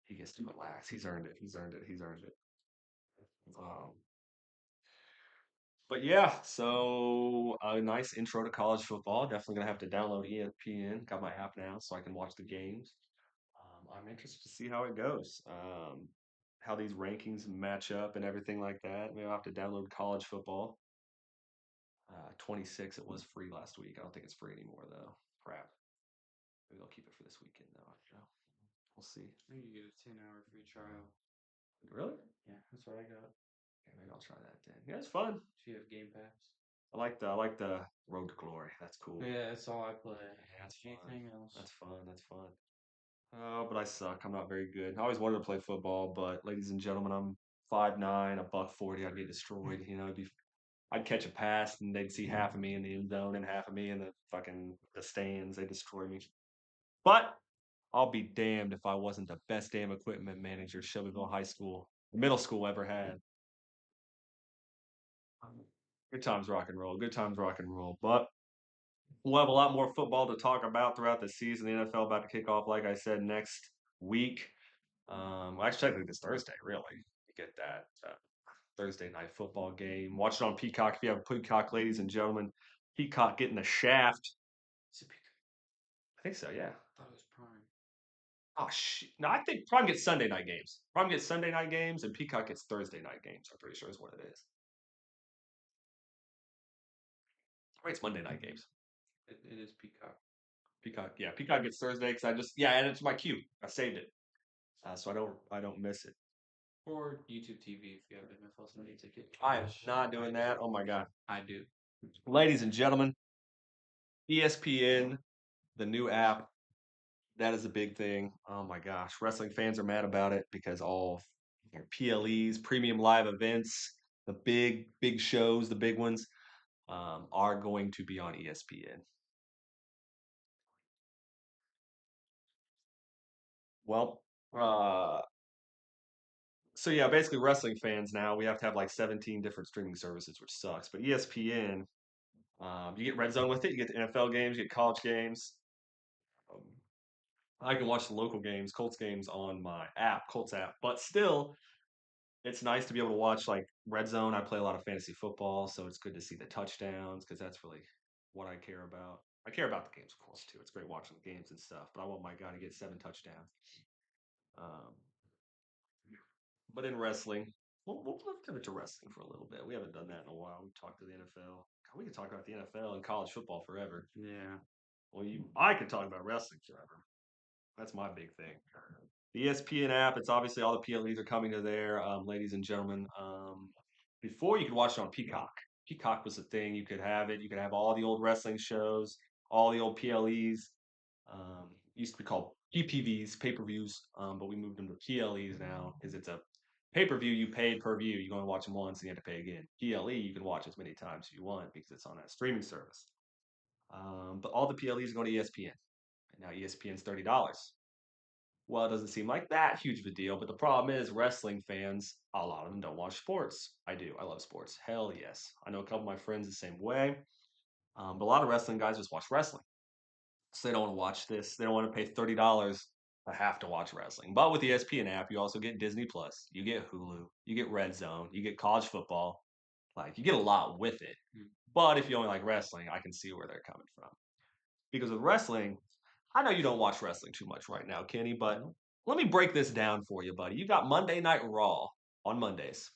he gets to relax. He's earned it. He's earned it. He's earned it. Um, but yeah, so a nice intro to college football. Definitely gonna have to download ESPN. Got my app now, so I can watch the games. I'm interested to see how it goes. How these rankings match up and everything like that. Maybe I'll have to download college football. 26. It was free last week. I don't think it's free anymore though. Crap. Maybe they'll keep it for this weekend though. I don't know. We'll see. I think you get a 10-hour free trial. Really? Yeah, that's what I got. Okay, maybe I'll try that then. Yeah, it's fun. If you have Game Pass. I like the Road to Glory. That's cool. Yeah, that's all I play. Yeah, that's fun. Anything else? That's fun. That's fun. Oh, but I suck. I'm not very good. I always wanted to play football, but ladies and gentlemen, I'm 5'9", a buck 40. I'd get destroyed. I'd catch a pass and they'd see half of me in the end zone and half of me in the stands. They destroy me. But I'll be damned if I wasn't the best damn equipment manager Shelbyville High School, middle school ever had. Good times rock and roll. Good times rock and roll. But we'll have a lot more football to talk about throughout the season. The NFL about to kick off, like I said, next week. Well, actually, technically this Thursday, really. You get that Thursday night football game. Watch it on Peacock if you have Peacock, ladies and gentlemen. Peacock getting the shaft. Is it Peacock? I think so, yeah. I thought it was Prime. Oh shit! No, I think Prime gets Sunday night games. Prime gets Sunday night games, and Peacock gets Thursday night games. I'm pretty sure is what it is. I think it's Monday night games. It is Peacock. Peacock, yeah, Peacock gets Thursday because I added it to my queue. I saved it, so I don't miss it. Or YouTube TV if you have NFL Sunday ticket. I am which not doing I that. do. Oh my god, I do. ladies and gentlemen, ESPN, the new app. That is a big thing. Oh my gosh, wrestling fans are mad about it because all PLEs, premium live events, the big shows, the big ones, are going to be on ESPN. Well, so yeah, basically wrestling fans now we have to have like 17 different streaming services, which sucks. But ESPN, you get Red Zone with it. You get the NFL games, you get college games. Um, I can watch the local games, Colts games on my app, Colts app. But still, it's nice to be able to watch like Red Zone. I play a lot of fantasy football, so it's good to see the touchdowns because that's really what I care about. I care about the games, of course, too. It's great watching the games and stuff, but I want my guy to get 7 touchdowns. Um, but in wrestling, we'll pivot to wrestling for a little bit. We haven't done that in a while. We've talked to the NFL. God, we could talk about the NFL and college football forever. Yeah. Well, I could talk about wrestling forever. That's my big thing. The ESPN app, it's obviously all the PLEs are coming to there, ladies and gentlemen. Before you could watch it on Peacock. Peacock was the thing. You could have it. You could have all the old wrestling shows, all the old PLEs. Used to be called PPVs, pay-per-views, but we moved them to PLEs now because it's a pay-per-view. You paid per view. You go and watch them once, and you have to pay again. PLE, you can watch as many times as you want because it's on that streaming service. But all the PLEs are going to ESPN. And now ESPN's $30. Well, it doesn't seem like that huge of a deal, but the problem is wrestling fans, a lot of them don't watch sports. I do. I love sports. Hell yes. I know a couple of my friends the same way. But a lot of wrestling guys just watch wrestling. So they don't want to watch this. They don't want to pay $30 to have to watch wrestling. But with the ESPN app, you also get Disney Plus, you get Hulu, you get Red Zone, you get college football. Like you get a lot with it. But if you only like wrestling, I can see where they're coming from. Because with wrestling, I know you don't watch wrestling too much right now, Kenny, but let me break this down for you, buddy. You got Monday Night Raw on Mondays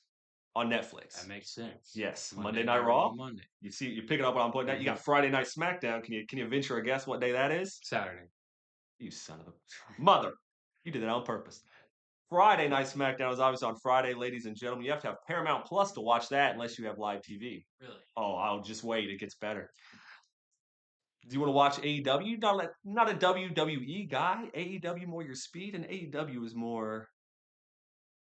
on Netflix. That makes sense. Yes, Monday Night Raw. Monday. You see, you're picking up what I'm putting down. You got Friday Night SmackDown. Can you venture a guess what day that is? Saturday. You son of a mother! You did that on purpose. Friday Night SmackDown is obviously on Friday, ladies and gentlemen. You have to have Paramount Plus to watch that unless you have live TV. Really? Oh, I'll just wait. It gets better. Do you want to watch AEW? Not a WWE guy. AEW more your speed, and AEW is more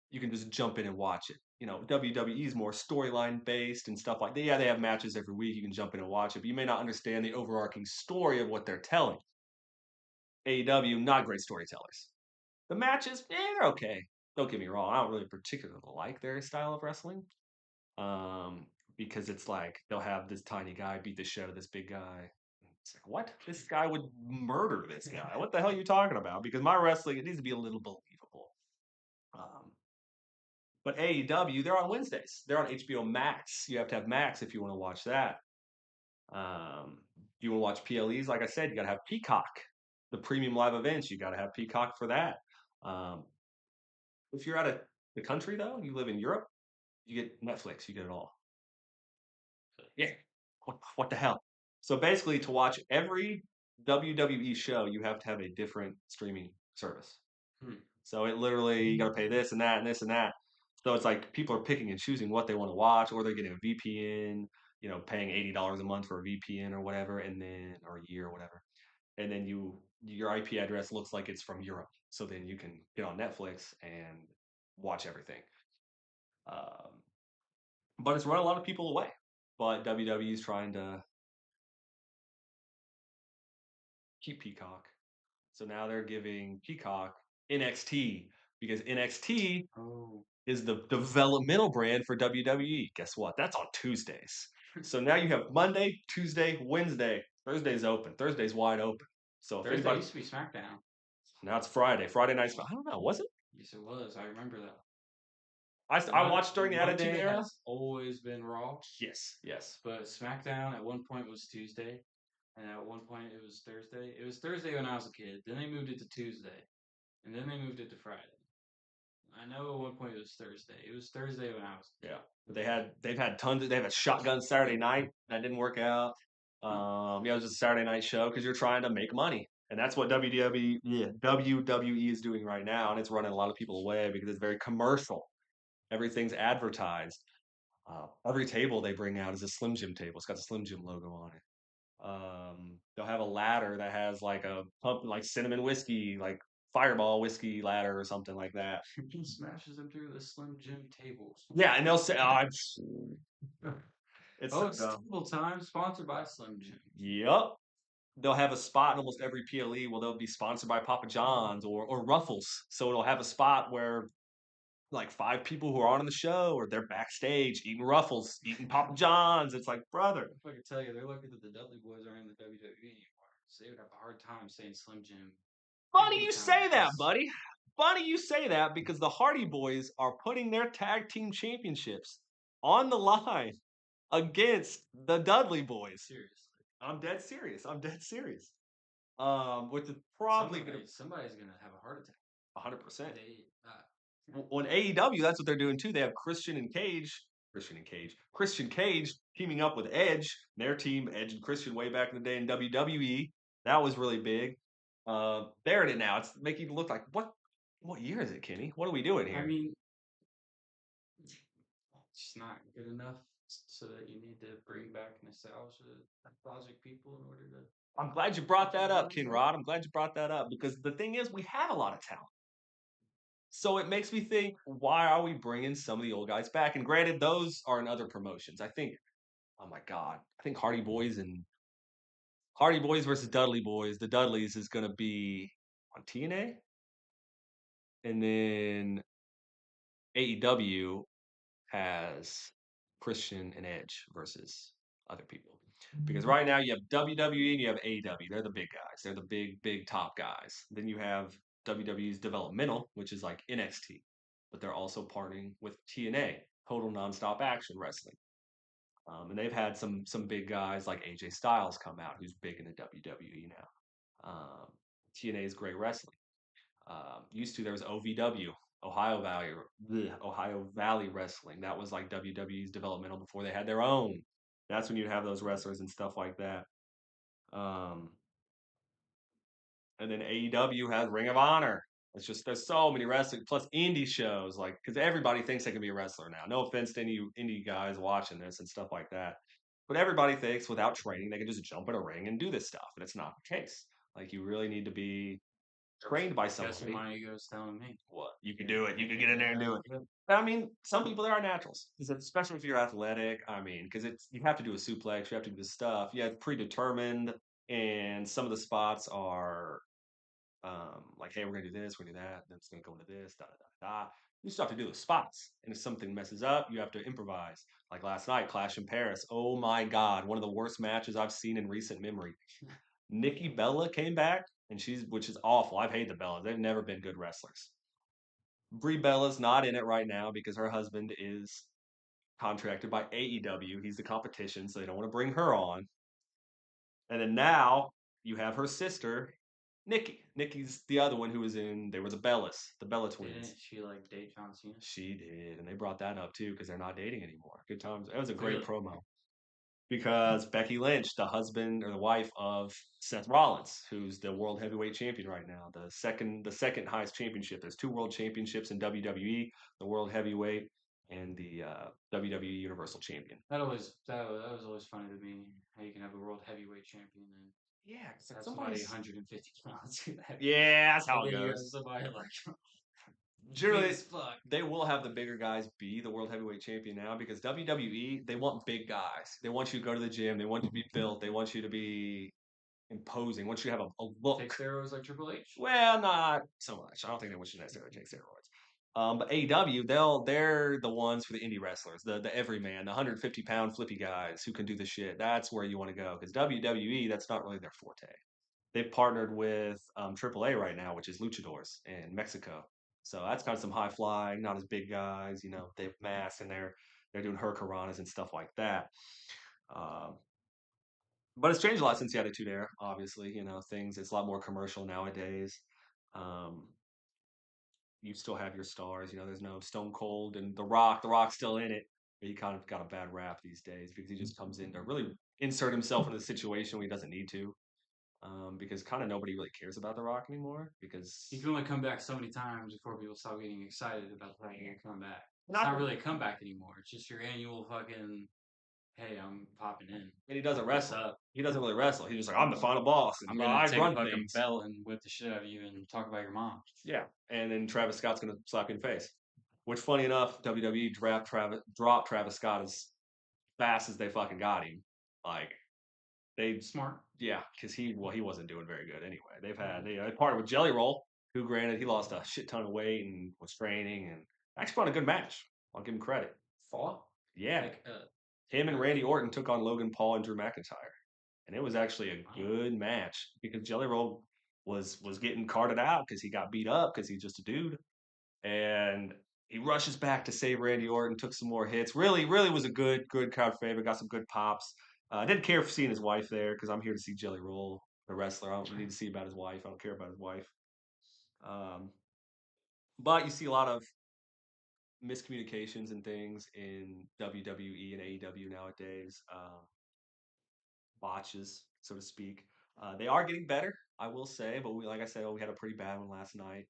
you can just jump in and watch it. WWE is more storyline based and stuff like that. Yeah, they have matches every week. You can jump in and watch it, but you may not understand the overarching story of what they're telling. AEW, not great storytellers. The matches, they're okay. Don't get me wrong. I don't really particularly like their style of wrestling. Um, because it's like they'll have this tiny guy beat the shit out of this big guy. It's like, what? This guy would murder this guy. What the hell are you talking about? Because my wrestling, it needs to be a little believable. Um, but AEW, they're on Wednesdays. They're on HBO Max. You have to have Max if you want to watch that. If you want to watch PLEs, like I said, you got to have Peacock. The premium live events, you got to have Peacock for that. Um, if you're out of the country, though, you live in Europe, you get Netflix. You get it all. Yeah. What the hell? So basically, to watch every WWE show, you have to have a different streaming service. Hmm. So it literally you got to pay this and that and this and that. So it's like people are picking and choosing what they want to watch, or they're getting a VPN. Paying $80 a month for a VPN or whatever, and then or a year or whatever, and then your IP address looks like it's from Europe. So then you can get on Netflix and watch everything. Um, but it's run a lot of people away. But WWE is trying to keep Peacock. So now they're giving Peacock NXT because NXT Oh. is the developmental brand for WWE. Guess what? That's on Tuesdays. So now you have Monday, Tuesday, Wednesday. Thursday's open. Thursday's wide open. So if Thursday anybody, used to be SmackDown. now it's Friday. Friday night's. I don't know. Was it? Yes, it was. I remember that. I watched during the Attitude Monday Era. has always been Raw, Yes. Yes. but SmackDown at one point was Tuesday, and at one point it was Thursday. It was Thursday when I was a kid. Then they moved it to Tuesday, and then they moved it to Friday. I know at one point it was Thursday. It was Thursday when I was a kid. Yeah. But they've had tons of they've had Shotgun Saturday Night that didn't work out. Yeah, it was just a Saturday night show because you're trying to make money. And that's what WWE is doing right now, and it's running a lot of people away because it's very commercial. Everything's advertised. Every table they bring out is a Slim Jim table. It's got the Slim Jim logo on it. They'll have a ladder that has like a pump, like cinnamon whiskey, like Fireball whiskey ladder or something like that. He smashes them through the Slim Jim tables. Yeah, and they'll say, "Oh, it's Oh, so it's dumb." table time, sponsored by Slim Jim. Yep. They'll have a spot in almost every PLE where they'll be sponsored by Papa John's or Ruffles. So it'll have a spot where like five people who are on the show or they're backstage eating Ruffles, eating Papa John's. It's like, brother, If I could tell you, they're lucky that the Dudley Boys aren't in the WWE anymore. So they would have a hard time saying Slim Jim funny 50 you say that, times. buddy. Funny you say that because the Hardy Boys are putting their tag team championships on the line against the Dudley Boys. Seriously. I'm dead serious. I'm dead serious. Which is probably going to Somebody's gonna have a heart attack. 100%. They On AEW, that's what they're doing too. They have Christian Cage teaming up with Edge. Their team, Edge and Christian, way back in the day in WWE. That was really big. They're in it now. It's making it look like what? What year is it, Kenny? What are we doing here? I mean, it's not good enough so that you need to bring back nostalgic people in order to. I'm glad you brought that up, Kenrod. I'm glad you brought that up because the thing is, we have a lot of talent. So it makes me think, why are we bringing some of the old guys back? And granted, those are in other promotions. I think, oh my God, I think Hardy Boys versus Dudley Boys. The Dudleys is going to be on TNA, and then AEW has Christian and Edge versus other people. Because right now you have WWE and you have AEW. They're the big guys. They're the big top guys. Then you have WWE's developmental, which is like NXT, but they're also partnering with TNA, Total Nonstop Action Wrestling. And they've had some big guys like AJ Styles come out, who's big in the WWE now. TNA is great wrestling. Used to there was OVW, Ohio Valley Wrestling. That was like WWE's developmental before they had their own. That's when you'd have those wrestlers and stuff like that. Um, and then AEW has Ring of Honor. It's just there's so many wrestling plus indie shows like because everybody thinks they can be a wrestler now. No offense to any indie guys watching this and stuff like that, but everybody thinks without training they can just jump in a ring and do this stuff, and it's not the case. Like you really need to be trained by Guess what somebody. my ego is telling me? What you can do it, you can get in there and do it. I mean, some people there are naturals, especially if you're athletic. I mean, because it's you have to do a suplex, you have to do this stuff. Yeah, it's predetermined, and some of the spots are like, hey, we're gonna do this, we're gonna do that, then it's gonna go into this, da da da da. You still have to do the spots, and if something messes up, you have to improvise. Like last night, Clash in Paris. Oh my God, one of the worst matches I've seen in recent memory. Nikki Bella came back, and she's which is awful. I've hated the Bellas; they've never been good wrestlers. Brie Bella's not in it right now because her husband is contracted by AEW. He's the competition, so they don't want to bring her on. And then now you have her sister, Nikki. Nikki's the other one who was in. They were the Bellas, the Bella twins. Didn't she like date John Cena? She did, and they brought that up too because they're not dating anymore. Good times. It was a great Really? promo because Becky Lynch, the husband or the wife of Seth Rollins, who's the world heavyweight champion right now, the second highest championship. There's two world championships in WWE, the world heavyweight and the WWE Universal Champion. That was always funny to me. How you can have a world heavyweight champion and Yeah, have somebody 150 pounds do that. Yeah, that's how And it then you have goes. somebody like Generally, big as fuck. they will have the bigger guys be the world heavyweight champion now because WWE they want big guys. They want you to go to the gym. They want you to be built. They want you to be imposing. Want you to have a Take look. steroids like Triple H. Well, not so much. I don't think they want you to necessarily take steroids. But AEW, they're the ones for the indie wrestlers, the everyman, the 150-pound flippy guys who can do the shit. That's where you want to go because WWE, that's not really their forte. They've partnered with AAA right now, which is luchadors in Mexico. So that's kind of some high flying, not as big guys. You know, they have masks and they're doing hurricanranas and stuff like that. Um, but it's changed a lot since the Attitude Era. Obviously, you know things. It's a lot more commercial nowadays. Um, you still have your stars. You know, there's no Stone Cold and The Rock. The Rock's still in it, but he kind of got a bad rap these days because he just comes in to really insert himself in the situation when he doesn't need to. Because kind of nobody really cares about The Rock anymore because You can only come back so many times before people start getting excited about the fact you're gonna come back. It's not not really a comeback anymore. It's just your annual fucking hey, I'm popping in. and he doesn't What's wrestle. up? He doesn't really wrestle. He's just like I'm the final boss and I'm gonna I take a run fucking things. belt and whip the shit out of you and talk about your mom. Yeah, and then Travis Scott's gonna slap you in the face. Which, funny enough, WWE dropped Travis Scott as fast as they fucking got him. Like they Smart. yeah, because he wasn't doing very good anyway. They partnered with Jelly Roll, who granted he lost a shit ton of weight and was training and actually fought a good match. I'll give him credit. Fought? Yeah, Like him and Randy Orton took on Logan Paul and Drew McIntyre, and it was actually a good match because Jelly Roll was getting carted out because he got beat up because he's just a dude, and he rushes back to save Randy Orton, took some more hits. Really, really was a good crowd favorite. Got some good pops. I didn't care for seeing his wife there because I'm here to see Jelly Roll, the wrestler. I don't need to see about his wife. I don't care about his wife. Um, but you see a lot of miscommunications and things in WWE and AEW nowadays. Botches, so to speak. They are getting better, I will say, but like I said, we had a pretty bad one last night.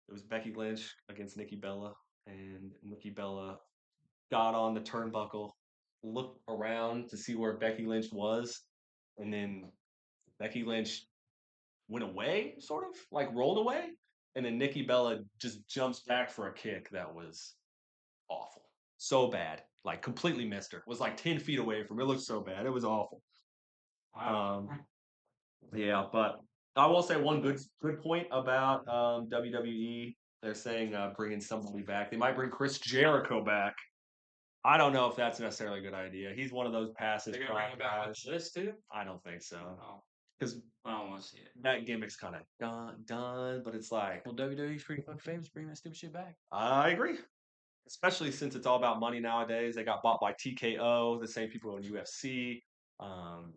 It was Becky Lynch against Nikki Bella, and Nikki Bella got on the turnbuckle, looked around to see where Becky Lynch was, and then Becky Lynch went away, sort of like rolled away, and then Nikki Bella just jumps back for a kick that was awful, so bad, like completely missed her. Was like 10 feet away from her. It looked so bad. It was awful. wow. Yeah, but I will say one good point about WWE. They're saying bringing somebody back. They might bring Chris Jericho back. I don't know if that's necessarily a good idea. He's one of those passive They're gonna bring it back guys. with this too? I don't think so Oh, because I don't want to see it. that gimmick's kind of done. But it's like Well, WWE's pretty fucking famous. Bring that stupid shit back. I agree, especially since it's all about money nowadays. They got bought by TKO, the same people in UFC. Um,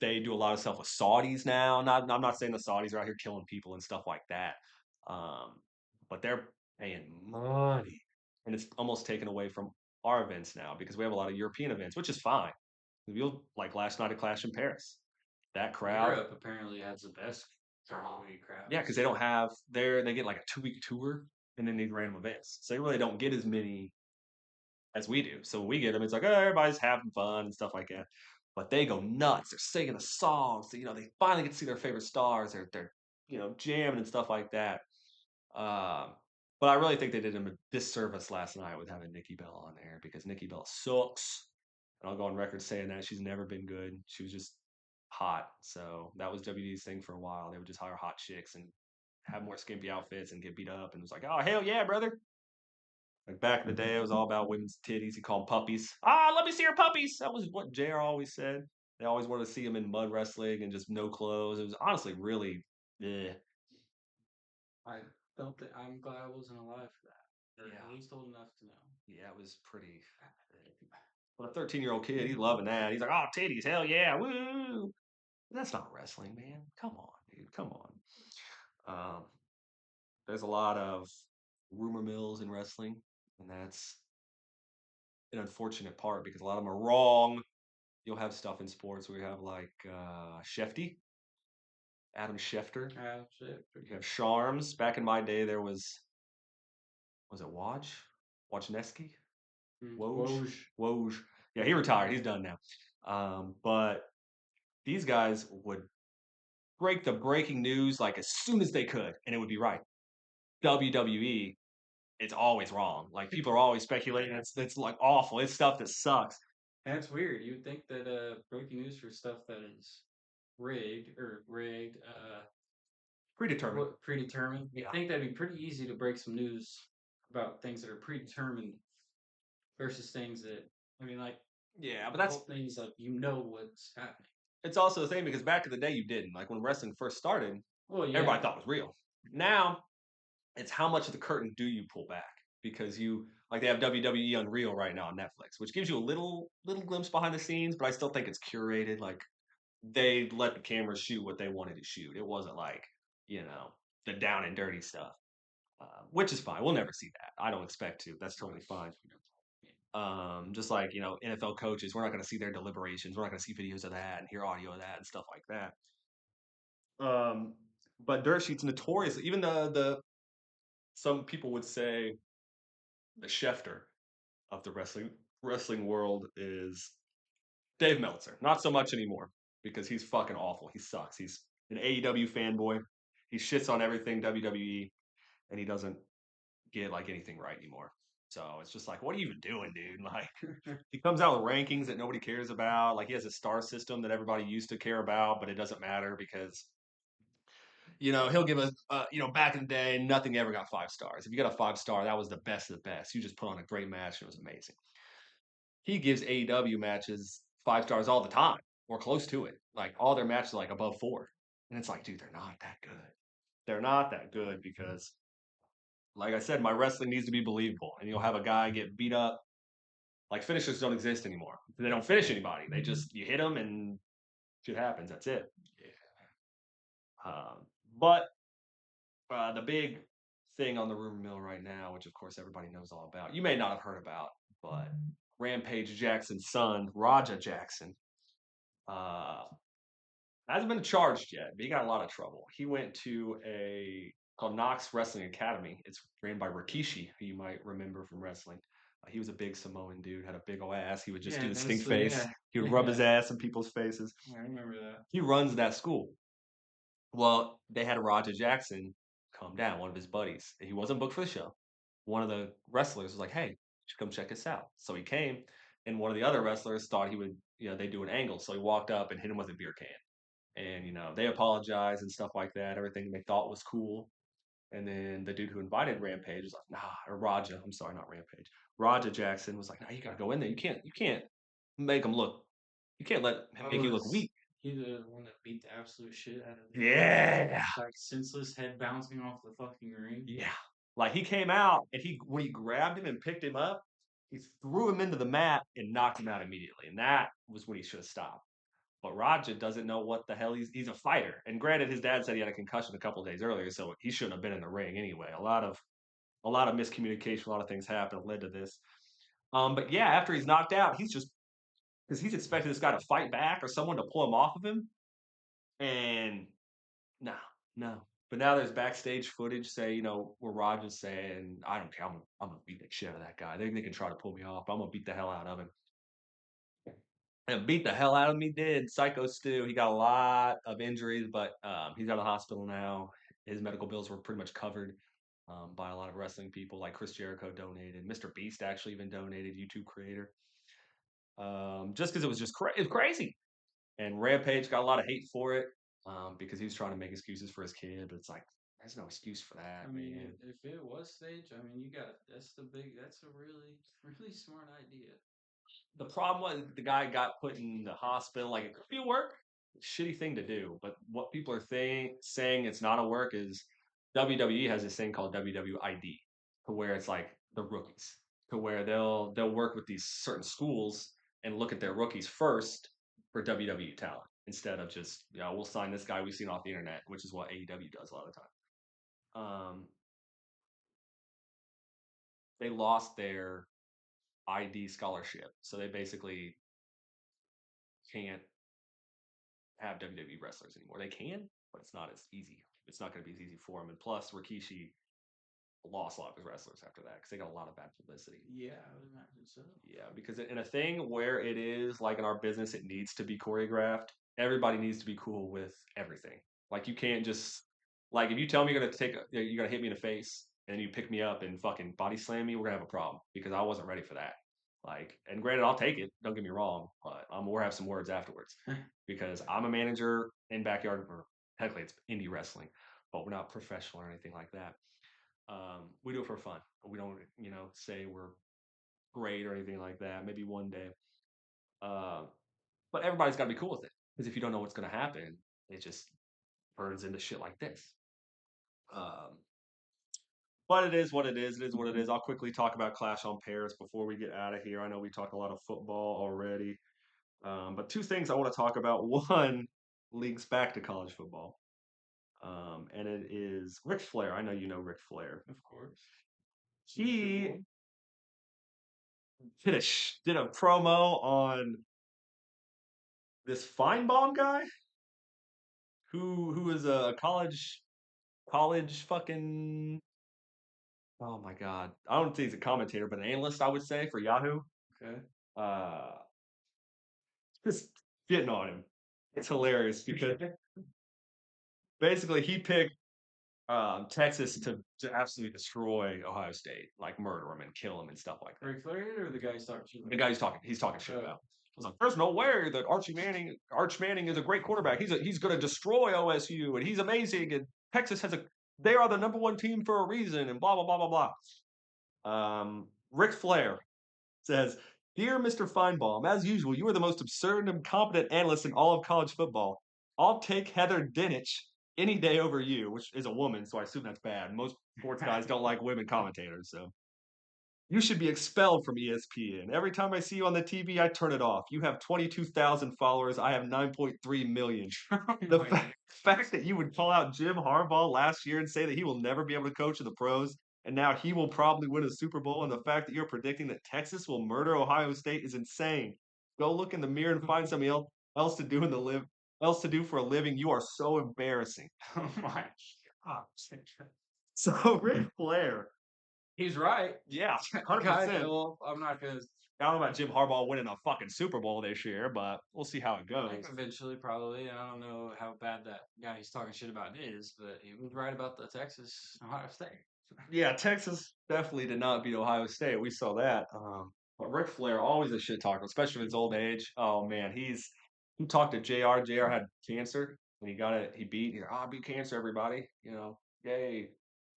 they do a lot of stuff with Saudis now. I'm not saying the Saudis are out here killing people and stuff like that, um, but they're paying money, and it's almost taken away from our events now because we have a lot of European events, which is fine. You'll like last night at Clash in Paris. That crowd, Europe apparently has the best WWE crap. Yeah, because they don't have they get like a 2 week tour and then these random events. So they really don't get as many as we do. So when we get them, it's like, oh, everybody's having fun and stuff like that. But they go nuts. They're singing the songs. They finally get to see their favorite stars. They're jamming and stuff like that. Um, but I really think they did him a disservice last night with having Nikki Bella on there because Nikki Bella sucks. And I'll go on record saying that she's never been good. She was just hot. So that was WWE's thing for a while. They would just hire hot chicks and have more skimpy outfits and get beat up. And it was like, oh hell yeah, brother. Like back in the day, it was all about women's titties. He called them puppies. Ah, let me see your puppies. That was what JR always said. They always wanted to see him in mud wrestling and just no clothes. It was honestly really, eh. I don't think I'm glad I wasn't alive for that. Or Yeah. at least old enough to know. Yeah, it was pretty. But a 13-year-old kid, he's loving that. He's like, oh, titties, hell yeah, woo. That's not wrestling, man. Come on, dude. Come on. Um, there's a lot of rumor mills in wrestling, and that's an unfortunate part because a lot of them are wrong. You'll have stuff in sports where you have like Shefty, Adam Schefter. Shit. You have Sharms. Back in my day, there was it Woj? Wojneski? Woj? Woj. Yeah, he retired. He's done now. But these guys would break the breaking news like as soon as they could, and it would be right. WWE, it's always wrong. Like people are always speculating. It's like awful. It's stuff that sucks. And it's weird. You would think that breaking news for stuff that is rigged, predetermined. You Yeah. think that'd be pretty easy to break some news about things that are predetermined versus things that like Yeah, but that's things like what's happening. it's also the thing because back in the day you didn't. Like when wrestling first started, Well, yeah. everybody thought it was real. Now it's how much of the curtain do you pull back? Because they have WWE Unreal right now on Netflix, which gives you a little glimpse behind the scenes, but I still think it's curated. Like they let the cameras shoot what they wanted to shoot. It wasn't like the down and dirty stuff, which is fine. We'll never see that. I don't expect to. That's totally fine. Just like NFL coaches, we're not going to see their deliberations. We're not going to see videos of that and hear audio of that and stuff like that. But dirt sheets notorious. Even the some people would say the Schefter of the wrestling world is Dave Meltzer. Not so much anymore because he's fucking awful. He sucks. He's an AEW fanboy. He shits on everything WWE, and he doesn't get like anything right anymore. So it's just like, what are you even doing, dude? Like, he comes out with rankings that nobody cares about. Like, he has a star system that everybody used to care about, but it doesn't matter because he'll give us, back in the day, nothing ever got 5 stars. If you got a 5 star, that was the best of the best. You just put on a great match and it was amazing. He gives AEW matches 5 stars all the time or close to it. Like all their matches are like above 4. And it's like, dude, they're not that good. They're not that good because, like I said, my wrestling needs to be believable. And you'll have a guy get beat up. Like finishers don't exist anymore. They don't finish anybody. They just, you hit them and shit happens. That's it. But the big thing on the rumor mill right now, which of course everybody knows all about, you may not have heard about, but Rampage Jackson's son, Raja Jackson, uh, hasn't been charged yet, but he got a lot of trouble. He went to a called Knox Wrestling Academy. It's ran by Rikishi, who you might remember from wrestling. He was a big Samoan dude, had a big old ass. He would just do the stink face. Yeah. He would rub his ass in people's faces. I remember that. He runs that school. Well, they had Raja Jackson come down, one of his buddies. He wasn't booked for the show. One of the wrestlers was like, hey, you should come check us out. So he came, and one of the other wrestlers thought he would, they'd do an angle. So he walked up and hit him with a beer can. And, they apologized and stuff like that. Everything they thought was cool. And then the dude who invited Rampage was like, nah, or Raja, I'm sorry, not Rampage. Raja Jackson was like, nah, you gotta go in there. You can't make him look, you can't let him make you look weak. He's the one that beat the absolute shit out of him. Yeah. Like senseless head bouncing off the fucking ring. Yeah. Like he came out and when he grabbed him and picked him up, he threw him into the mat and knocked him out immediately. And that was when he should have stopped. But Raja doesn't know what the hell he's a fighter. And granted, his dad said he had a concussion a couple of days earlier, so he shouldn't have been in the ring anyway. A lot of miscommunication, a lot of things happened led to this. But yeah, after he's knocked out, he's just because he's expecting this guy to fight back or someone to pull him off of him. And no, No. But now there's backstage footage, say, where Rogers saying, I don't care, I'm gonna beat the shit out of that guy. They can try to pull me off. I'm gonna beat the hell out of him. And beat the hell out of me did Psycho Stu. He got a lot of injuries, but he's out of the hospital now. His medical bills were pretty much covered by a lot of wrestling people, like Chris Jericho donated. Mr. Beast actually even donated, YouTube creator. Just because it was it's crazy. And Rampage got a lot of hate for it because he was trying to make excuses for his kid, but it's like there's no excuse for that, I mean, man. if it was staged, I mean, that's a really smart idea. The problem was the guy got put in the hospital. Like it could be a work, shitty thing to do. But what people are saying it's not a work is WWE has this thing called WWID, to where it's like the rookies, to where they'll work with these certain schools and look at their rookies first for WWE talent instead of just we'll sign this guy we've seen off the internet, which is what AEW does a lot of the time. They lost their ID scholarship, so they basically can't have WWE wrestlers anymore. They can, but it's not as easy. It's not going to be as easy for them. And plus, Rikishi lost a lot of his wrestlers after that because they got a lot of bad publicity. Yeah, I would imagine so. Yeah, because in a thing where it is like in our business, it needs to be choreographed. Everybody needs to be cool with everything. Like you can't just like if you tell me you're gonna hit me in the face and you pick me up and fucking body slam me, we're gonna have a problem because I wasn't ready for that. Like, and granted, I'll take it. Don't get me wrong, but we'll have some words afterwards because I'm a manager in backyard. Or technically, it's indie wrestling, but we're not professional or anything like that. We do it for fun. We don't, say we're great or anything like that. Maybe one day. Uh, but everybody's got to be cool with it because if you don't know what's going to happen, it just burns into shit like this. Um, but it is what it is. It is what it is. I'll quickly talk about Clash on Paris before we get out of here. I know we talked a lot of football already, but two things I want to talk about. One links back to college football, and it is Ric Flair. I know you know Ric Flair. Of course. He did a promo on this Feinbaum guy who is a college fucking oh my god. I don't think he's a commentator, but an analyst I would say for Yahoo. Okay. Uh just getting on him. It's hilarious because basically he picked Texas to absolutely destroy Ohio State, like murder him and kill him and stuff like that. Ric Flair or the guy he's talking to? The guy he's talking shit about. I was like, there's no way that Arch Manning is a great quarterback. He's going to destroy OSU and he's amazing. And Texas they are the number one team for a reason and blah blah blah blah blah. Ric Flair says, "Dear Mr. Feinbaum, as usual, you are the most absurd and incompetent analyst in all of college football. I'll take Heather Dinich any day over you," which is a woman, so I assume that's bad. Most sports guys don't like women commentators, so. "You should be expelled from ESPN. Every time I see you on the TV, I turn it off. You have 22,000 followers. I have 9.3 million. The fact that you would call out Jim Harbaugh last year and say that he will never be able to coach in the pros, and now he will probably win a Super Bowl, and the fact that you're predicting that Texas will murder Ohio State is insane. Go look in the mirror and find something else to do else to do for a living. You are so embarrassing." Oh my god. So Ric Flair, He's right. yeah, Kinda, 100%. well, I'm not gonna. I don't know about Jim Harbaugh winning a fucking Super Bowl this year, but we'll see how it goes. Eventually, probably. I don't know how bad that guy he's talking shit about is, but he was right about the Texas Ohio State. Yeah, Texas definitely did not beat Ohio State. We saw that. But Ric Flair, always a shit talker, especially in his old age. Oh man, he talked to JR. JR had cancer and he got it. He beat. He's like, "Oh, I beat cancer, everybody. Yay."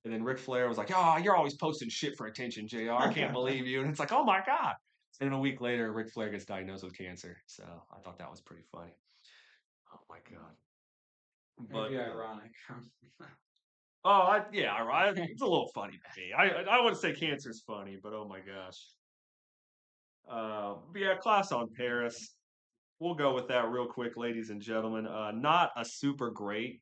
And then Ric Flair was like, "Oh, you're always posting shit for attention, JR. I can't believe you." And it's like, "Oh my god." And then a week later, Ric Flair gets diagnosed with cancer. So I thought that was pretty funny. Oh my god. But Maybe ironic. yeah, right. It's a little funny to me. I wouldn't say cancer's funny, but oh my gosh. But yeah, Class on Paris. We'll go with that real quick, ladies and gentlemen. Not a super great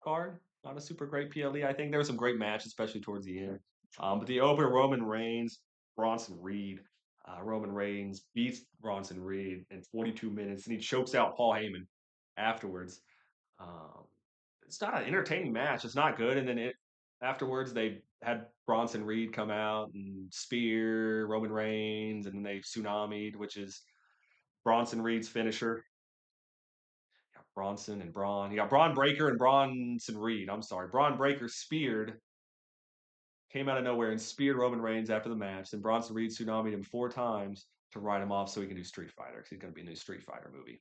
card, not a super great PLE. I think there was some great matches, especially towards the end. But the open Roman Reigns, Bronson Reed. Roman Reigns beats Bronson Reed in 42 minutes, and he chokes out Paul Heyman afterwards. Um, it's not an entertaining match. It's not good. And then afterwards they had Bronson Reed come out and spear Roman Reigns, and then they tsunami'd, which is Bronson Reed's finisher. You got Bronson and Braun. You got Braun Breaker and Bronson Reed. I'm sorry. Braun Breaker came out of nowhere and speared Roman Reigns after the match. Then Bronson Reed tsunami'd him 4 times to write him off so he can do Street Fighter because he's going to be a new Street Fighter movie.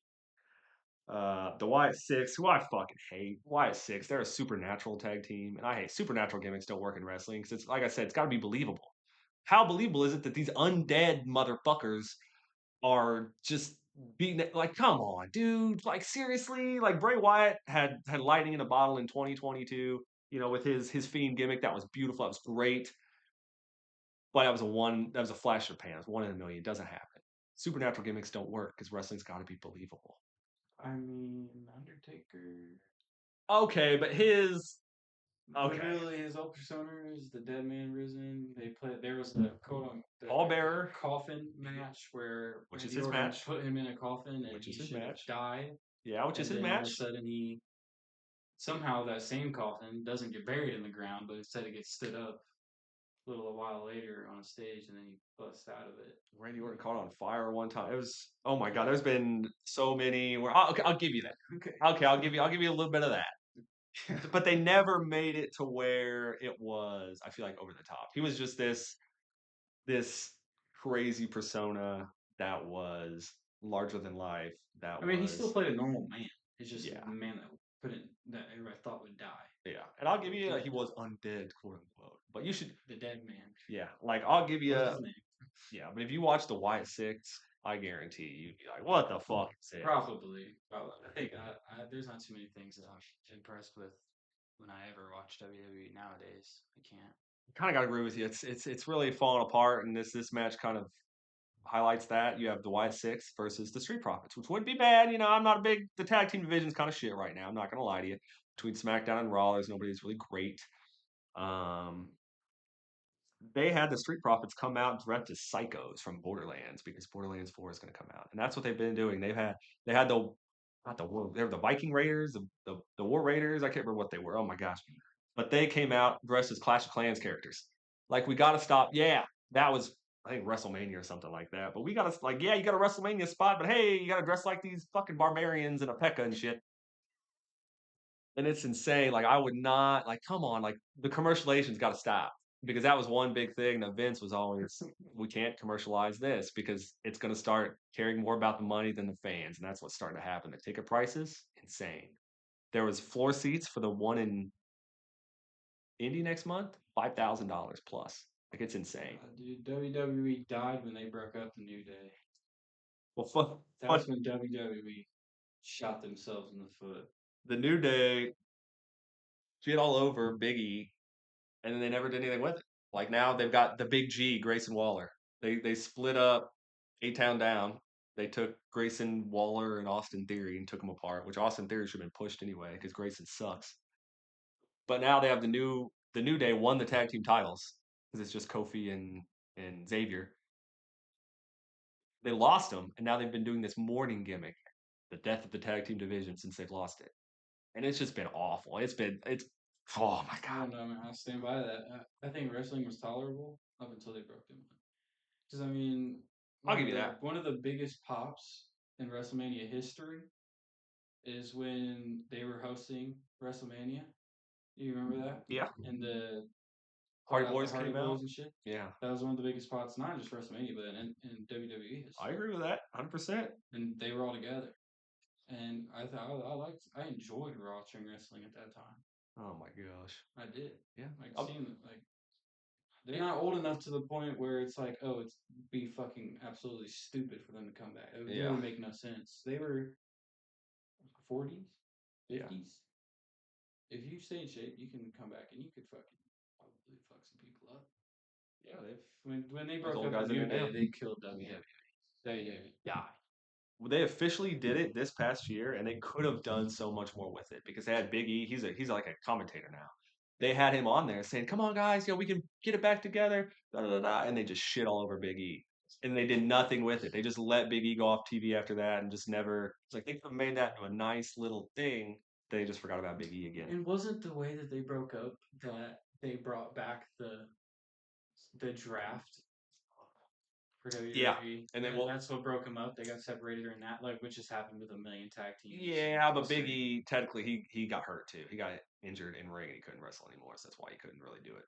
The Wyatt Six, who I fucking hate. Wyatt Six, they're a supernatural tag team, and I hate supernatural gimmicks don't work in wrestling because it's like I said, it's got to be believable. How believable is it that these undead motherfuckers are just beating it? Like, come on, dude! Like seriously, like Bray Wyatt had lightning in a bottle in 2022. You know, with his Fiend gimmick, that was beautiful. That was great. But that was a flash of the pan. It was 1 in a million. It doesn't happen. Supernatural gimmicks don't work because wrestling's got to be believable. I mean, Undertaker. Okay, but his okay. Literally, his whole persona is the dead man risen. There was the Pallbearer coffin match where which is Randy his Orton match. put him in a coffin and Which he is his should have match. died. Yeah, which is his And then all of a match. sudden somehow that same coffin doesn't get buried in the ground, but instead it gets stood up a while later on a stage, and then he busts out of it. Randy Orton caught on fire one time. It was oh my god. There's been so many where okay, I'll give you that. Okay, I'll give you a little bit of that. But they never made it to where it was. I feel like over the top. He was just this crazy persona that was larger than life. I mean, he still played a normal man. It's just yeah, a man that everybody thought would die. yeah. And I'll give you he was undead, quote unquote. But you should The dead man. yeah, like I'll give you What's his name? yeah. But if you watch the Wyatt Six, I guarantee you'd be like, what the fuck is this? Probably. I think there's not too many things that I'm impressed with when I ever watch WWE nowadays. I can't. Kind of got to agree with you. It's really falling apart, and this match kind of highlights that. You have the Wyatt Six versus the Street Profits, which wouldn't be bad. You know, I'm not a big the tag team division's kind of shit right now. I'm not gonna lie to you. Between SmackDown and Raw, there's nobody who's really great. Um, they had the Street Profits come out and dressed as psychos from Borderlands because Borderlands 4 is going to come out, and that's what they've been doing. They had the not the war they were the Viking Raiders, the War Raiders. I can't remember what they were. Oh my gosh, but they came out dressed as Clash of Clans characters. Like we got to stop. Yeah, that was I think WrestleMania or something like that. But we got to like yeah, you got a WrestleMania spot, but hey, you got to dress like these fucking barbarians and a P.E.K.K.A. and shit. And it's insane. Like I would not like come on, like the commercialation's got to stop because that was one big thing that Vince was always we can't commercialize this because it's going to start caring more about the money than the fans, and that's what's starting to happen. The ticket prices insane. There was floor seats for the one in Indy next month, $5,000 plus. Like it's insane. Dude, WWE died when they broke up the New Day. Well, That's when WWE shot themselves in the foot. the New Day shit all over Big E, and then they never did anything with it. Like now they've got the Big G, Grayson Waller. They split up A Town Down. They took Grayson Waller and Austin Theory and took them apart, which Austin Theory should have been pushed anyway because Grayson sucks. But now they have the New Day won the tag team titles because it's just Kofi and Xavier. They lost them, and now they've been doing this mourning gimmick, the death of the tag team division since they've lost it, and it's just been awful. It's oh my I god. don't know, man. I stand by that. I think wrestling was tolerable up until they broke them up. Because I mean, I'll give you that. one of the biggest pops in WrestleMania history is when they were hosting WrestleMania. Do you remember that? Yeah, And the Hardy out the Boys Hardy came out. Boys and shit. Yeah, That was one of the biggest spots, not just WrestleMania, but in WWE I history. agree with that, 100%. And they were all together. And I enjoyed watching wrestling at that time. Oh my gosh. I did. Yeah. Like seeing like they're not old enough to the point where it's like, oh, it's be fucking absolutely stupid for them to come back. It would Yeah. really make no sense. They were 40s, 50s. If you stay in shape, you can come back and you could fucking probably fuck some people up. Yeah, they've When they those broke old up guys the in New there now. Day, they killed WWE. WWE died. They officially did it this past year, and they could have done so much more with it because they had Big E. He's like a commentator now. They had him on there saying, "Come on, guys, we can get it back together." Da, da, da, da, and they just shit all over Big E, and they did nothing with it. They just let Big E go off TV after that, and just never. It's like they could have made that into a nice little thing they just forgot about Big E again. And wasn't the way that they broke up that they brought back the draft for Yeah, WWE, and then and well, that's what broke them up. They got separated during that, like which has happened with a million tag teams. yeah, but Big E technically he got hurt too. He got injured in ring and he couldn't wrestle anymore, so that's why he couldn't really do it.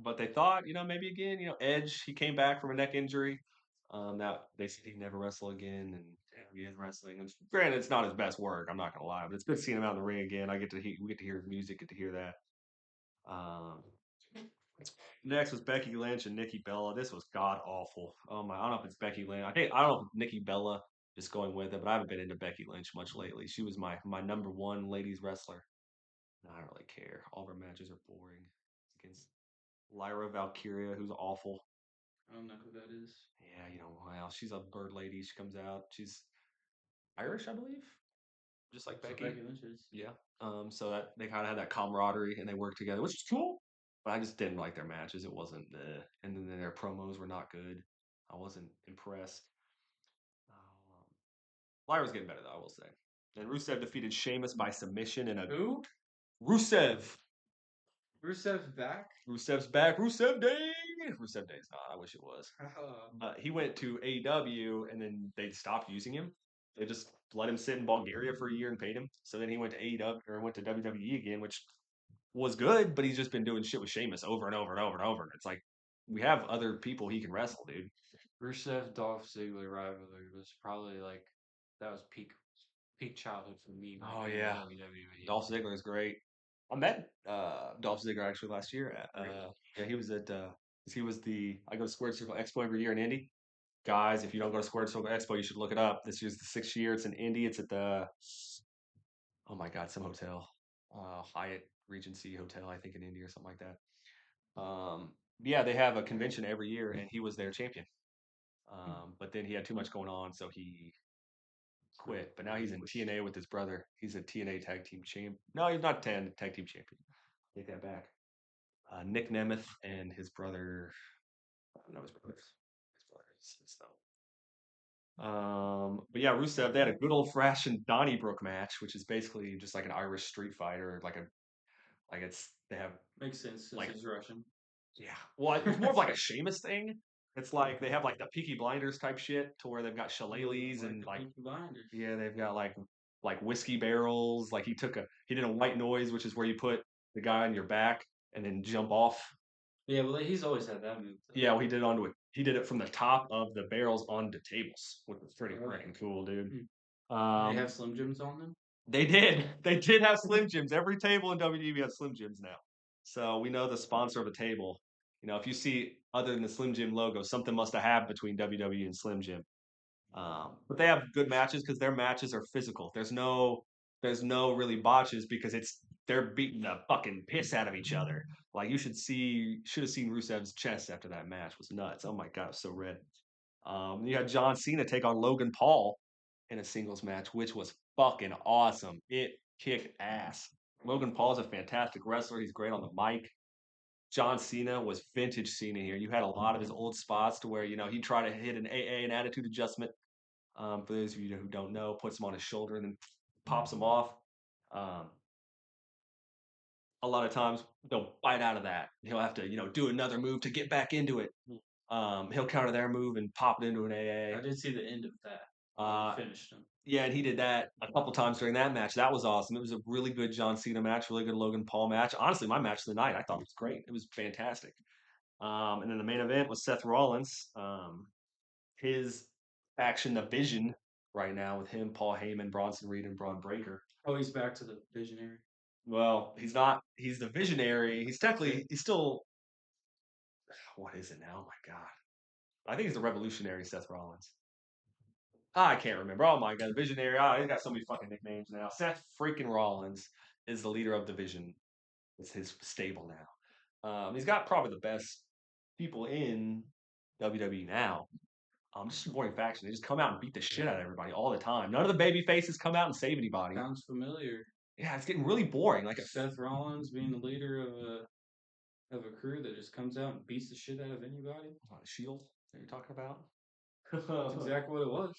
But they thought, maybe again, Edge, he came back from a neck injury. That they said he'd never wrestle again, and he is wrestling. And granted, it's not his best work. I'm not gonna lie, but it's good seeing him out in the ring again. We get to hear his music, get to hear that. Um, Next was Becky Lynch and Nikki Bella. This was god awful. Oh my! I don't know if it's Becky Lynch. I don't know if Nikki Bella just going with it, but I haven't been into Becky Lynch much lately. She was my number one ladies wrestler. I don't really care. All of her matches are boring. Against Lyra Valkyria, who's awful. I don't know who that is. Yeah, well, she's a bird lady. She comes out. She's Irish, I believe, just like So Becky. Becky Lynch is. Yeah. So that they kind of had that camaraderie and they worked together, which is cool. But I just didn't like their matches. It wasn't, and then their promos were not good. I wasn't impressed. Um, Lyra's getting better though, I will say. And Rusev defeated Sheamus by submission in a Who? Rusev. Rusev's back. Rusev's back. Rusev Day. Rusev Day's not. I wish it was. He went to AEW and then they stopped using him. They just let him sit in Bulgaria for a year and paid him. So then he went to AEW or went to WWE again, which was good, but he's just been doing shit with Sheamus over and over and over and over. And it's like we have other people he can wrestle, dude. Rusev Dolph Ziggler rivalry was probably like that was peak childhood for me. Oh yeah, WWE. Dolph Ziggler is great. I met Dolph Ziggler actually last year. Yeah, he was at he was I go to Squared Circle Expo every year in Indy. Guys, if you don't go to Squared Circle Expo, you should look it up. This year's the 6th year. It's in Indy. It's at the oh my god, some hotel, Hyatt Regency Hotel, I think in Indy or something like that. Yeah, they have a convention every year, and he was their champion. But then he had too much going on, so he quit. But now he's in TNA with his brother. He's a TNA tag team champ. No, he's not tag team champion. Take that back. Nick Nemeth and his brother. I don't know his brothers. His brothers. So. But yeah, Rusev, they had a good old fashioned Donnybrook match, which is basically just like an Irish street fighter, they have Makes sense since like he's Russian. yeah. Well, it's more of like a Sheamus thing. It's like they have like the Peaky Blinders type shit to where they've got shillelaghs and like Peaky Blinders. yeah, they've got like whiskey barrels. Like he did a white noise, which is where you put the guy on your back and then jump off. Yeah, well, he's always had that move. Though. Yeah, well, he did it onto it. He did it from the top of the barrels onto tables, which was pretty Oh. freaking cool, dude. They have Slim Jims on them. They did. They did have Slim Jims. Every table in WWE has Slim Jims now. So we know the sponsor of a table. If you see other than the Slim Jim logo, something must have happened between WWE and Slim Jim. But they have good matches because their matches are physical. There's no really botches because they're beating the fucking piss out of each other. Like you should have seen Rusev's chest after that match. It was nuts. Oh my god, it was so red. You had John Cena take on Logan Paul in a singles match, which was fucking awesome. It kicked ass. Logan Paul's a fantastic wrestler. He's great on the mic. John Cena was vintage Cena here. You had a lot of his old spots to where he tried to hit an AA, an attitude adjustment. For those of you who don't know, puts him on his shoulder and then pops him off. Um, a lot of times they'll bite out of that. He'll have to do another move to get back into it. He'll counter their move and pop it into an AA. I did see the end of that. Finished him. Yeah, and he did that a couple times during that match. That was awesome. It was a really good John Cena match, really good Logan Paul match. Honestly, my match of the night, I thought it was great. It was fantastic. And then the main event was Seth Rollins. His faction, the Vision, right now with him, Paul Heyman, Bronson Reed, and Braun Breaker. Oh, he's back to the Visionary. Well, he's not. He's the Visionary. He's still. What is it now? Oh my god. I think he's the Revolutionary Seth Rollins. I can't remember. Oh my god, the Visionary. He's got so many fucking nicknames now. Seth freaking Rollins is the leader of the Vision. It's his stable now. He's got probably the best people in WWE now. Just a boring faction. They just come out and beat the shit out of everybody all the time. None of the baby faces come out and save anybody. Sounds familiar. Yeah, it's getting really boring. Like Seth Rollins being the leader of a crew that just comes out and beats the shit out of anybody. Shield that you're talking about. That's exactly what it was.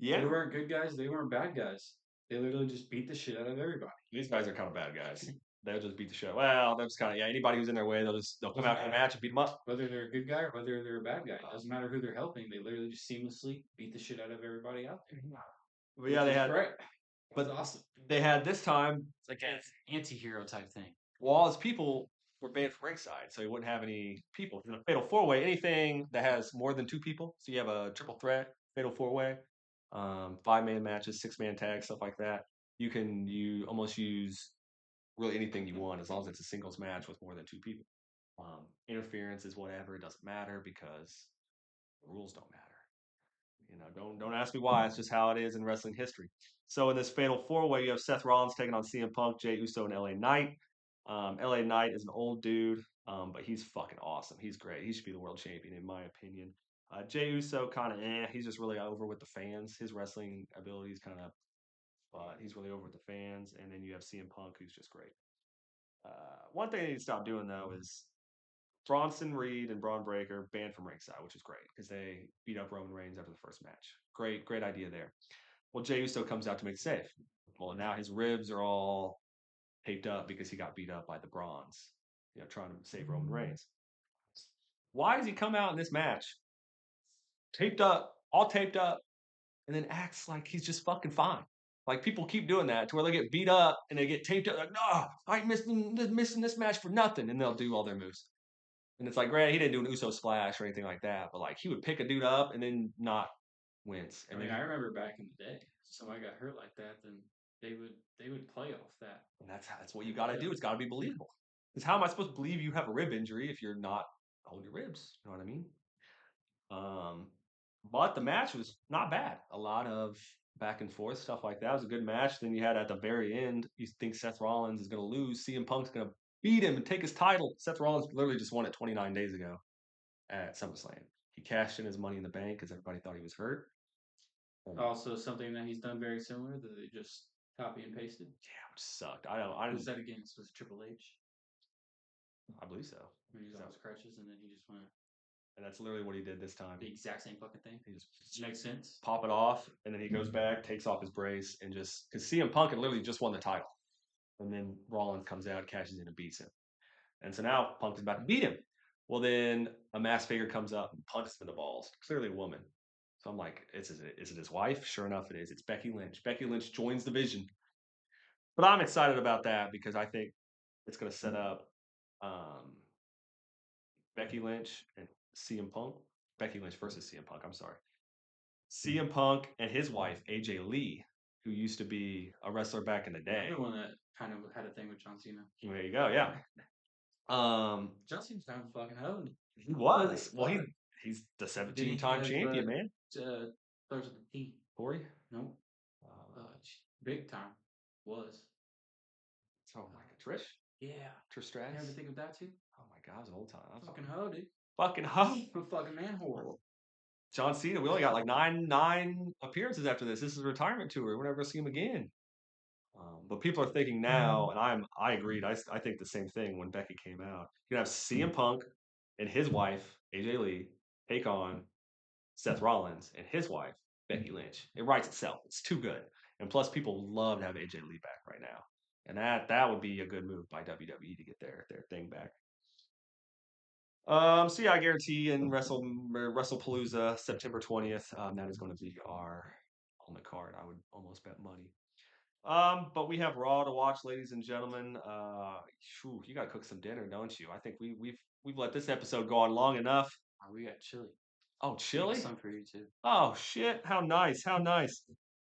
Yeah, They weren't good guys. They weren't bad guys. They literally just beat the shit out of everybody. These guys are kind of bad guys. They'll just beat the shit. Well, that's kind of yeah. Anybody who's in their way, they'll come Doesn't out in the matter match and beat them up. whether they're a good guy or whether they're a bad guy. It doesn't matter who they're helping. They literally just seamlessly beat the shit out of everybody out there. But yeah, they had. Great. But That's awesome. they had this time. It's like an anti-hero type thing. Well, all his people were banned from ringside, so he wouldn't have any people. In a fatal four way, anything that has more than two people, so you have a triple threat, fatal four way, 5-man matches, 6-man tags, stuff like that. You almost use really anything you want as long as it's a singles match with more than two people. Interference is whatever; it doesn't matter because the rules don't matter. Don't ask me why. It's just how it is in wrestling history. So in this fatal four way, you have Seth Rollins taking on CM Punk, Jey Uso, and LA Knight. LA Knight is an old dude, but he's fucking awesome. He's great. He should be the world champion in my opinion. Jey Uso kind of He's just really over with the fans. His wrestling abilities kind of, but he's really over with the fans. And then you have CM Punk, who's just great. One thing they need to stop doing though is Bronson Reed and Braun Breaker banned from ringside, which is great because they beat up Roman Reigns after the first match. Great idea there. Well, Jey Uso comes out to make the save. Well, now his ribs are all taped up because he got beat up by the Bronze, trying to save Roman Reigns. Why does he come out in this match all taped up, and then acts like he's just fucking fine? Like people keep doing that to where they get beat up and they get taped up. Like, no, I ain't missing this match for nothing, and they'll do all their moves. And it's like, granted, he didn't do an Uso splash or anything like that, but like he would pick a dude up and then not wince. I mean, I remember back in the day, somebody got hurt like that, then they would play off that. And that's what you got to do. It's got to be believable. Because how am I supposed to believe you have a rib injury if you're not holding your ribs? You know what I mean? But the match was not bad. A lot of back and forth stuff like that. It was a good match. Then you had at the very end, you think Seth Rollins is going to lose. CM Punk's going to beat him and take his title. Seth Rollins literally just won it 29 days ago at SummerSlam. He cashed in his money in the bank because everybody thought he was hurt. Also, something that he's done very similar that they just copy and pasted. Yeah, which sucked. I was that against was Triple H? I believe so. When he was on his crutches and then he just went. And that's literally what he did this time. The exact same fucking thing. He just makes sense. Pop it off, and then he goes back, takes off his brace, and just because CM Punk had literally just won the title, and then Rollins comes out, cashes in, and beats him. And so now Punk is about to beat him. Well, then a masked figure comes up and punches him in the balls. Clearly a woman. So I'm like, is it his wife? Sure enough, it is. It's Becky Lynch. Becky Lynch joins the Vision. But I'm excited about that because I think it's going to set up Becky Lynch and CM Punk. Becky Lynch versus CM Punk. I'm sorry. CM Punk and his wife, AJ Lee, who used to be a wrestler back in the day. The one that kind of had a thing with John Cena. There you go, yeah. John Cena's kind of fucking honed. He was. Well, he's the 17-time champion, man. Starts with the T. Corey? No. Big time. Was. Oh my god, Trish? Yeah. Trish Stratus? You ever think of that too? Oh my god, it was an old time. Fucking hoe, dude. Fucking hoe. A fucking man whore. John Cena, we only got like nine appearances after this. This is a retirement tour. We're never gonna see him again. But people are thinking now, and I agreed. I think the same thing when Becky came out. You have CM Punk and his wife AJ Lee take on Seth Rollins and his wife Becky Lynch. It writes itself. It's too good. And plus, people love to have AJ Lee back right now, and that would be a good move by WWE to get their thing back. So yeah, I guarantee in WrestlePalooza, September 20th, that is going to be our on the card. I would almost bet money. But we have Raw to watch, ladies and gentlemen. You got to cook some dinner, don't you? I think we've let this episode go on long enough. We got chili. Oh, chili? Some for you too. Oh shit! How nice! How nice!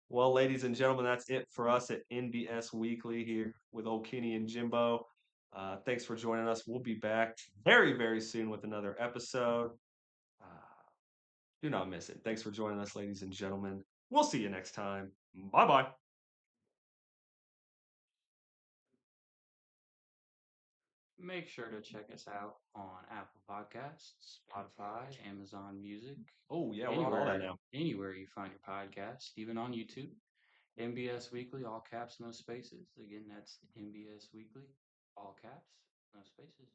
Well, ladies and gentlemen, that's it for us at NBS Weekly here with old Kenny and Jimbo. Thanks for joining us. We'll be back very, very soon with another episode. Do not miss it. Thanks for joining us, ladies and gentlemen. We'll see you next time. Bye-bye. Make sure to check us out on Apple Podcasts, Spotify, Amazon Music. Oh, yeah, we're on all that now. Anywhere you find your podcast, even on YouTube. MBS Weekly, all caps, no spaces. Again, that's MBS Weekly, all caps, no spaces.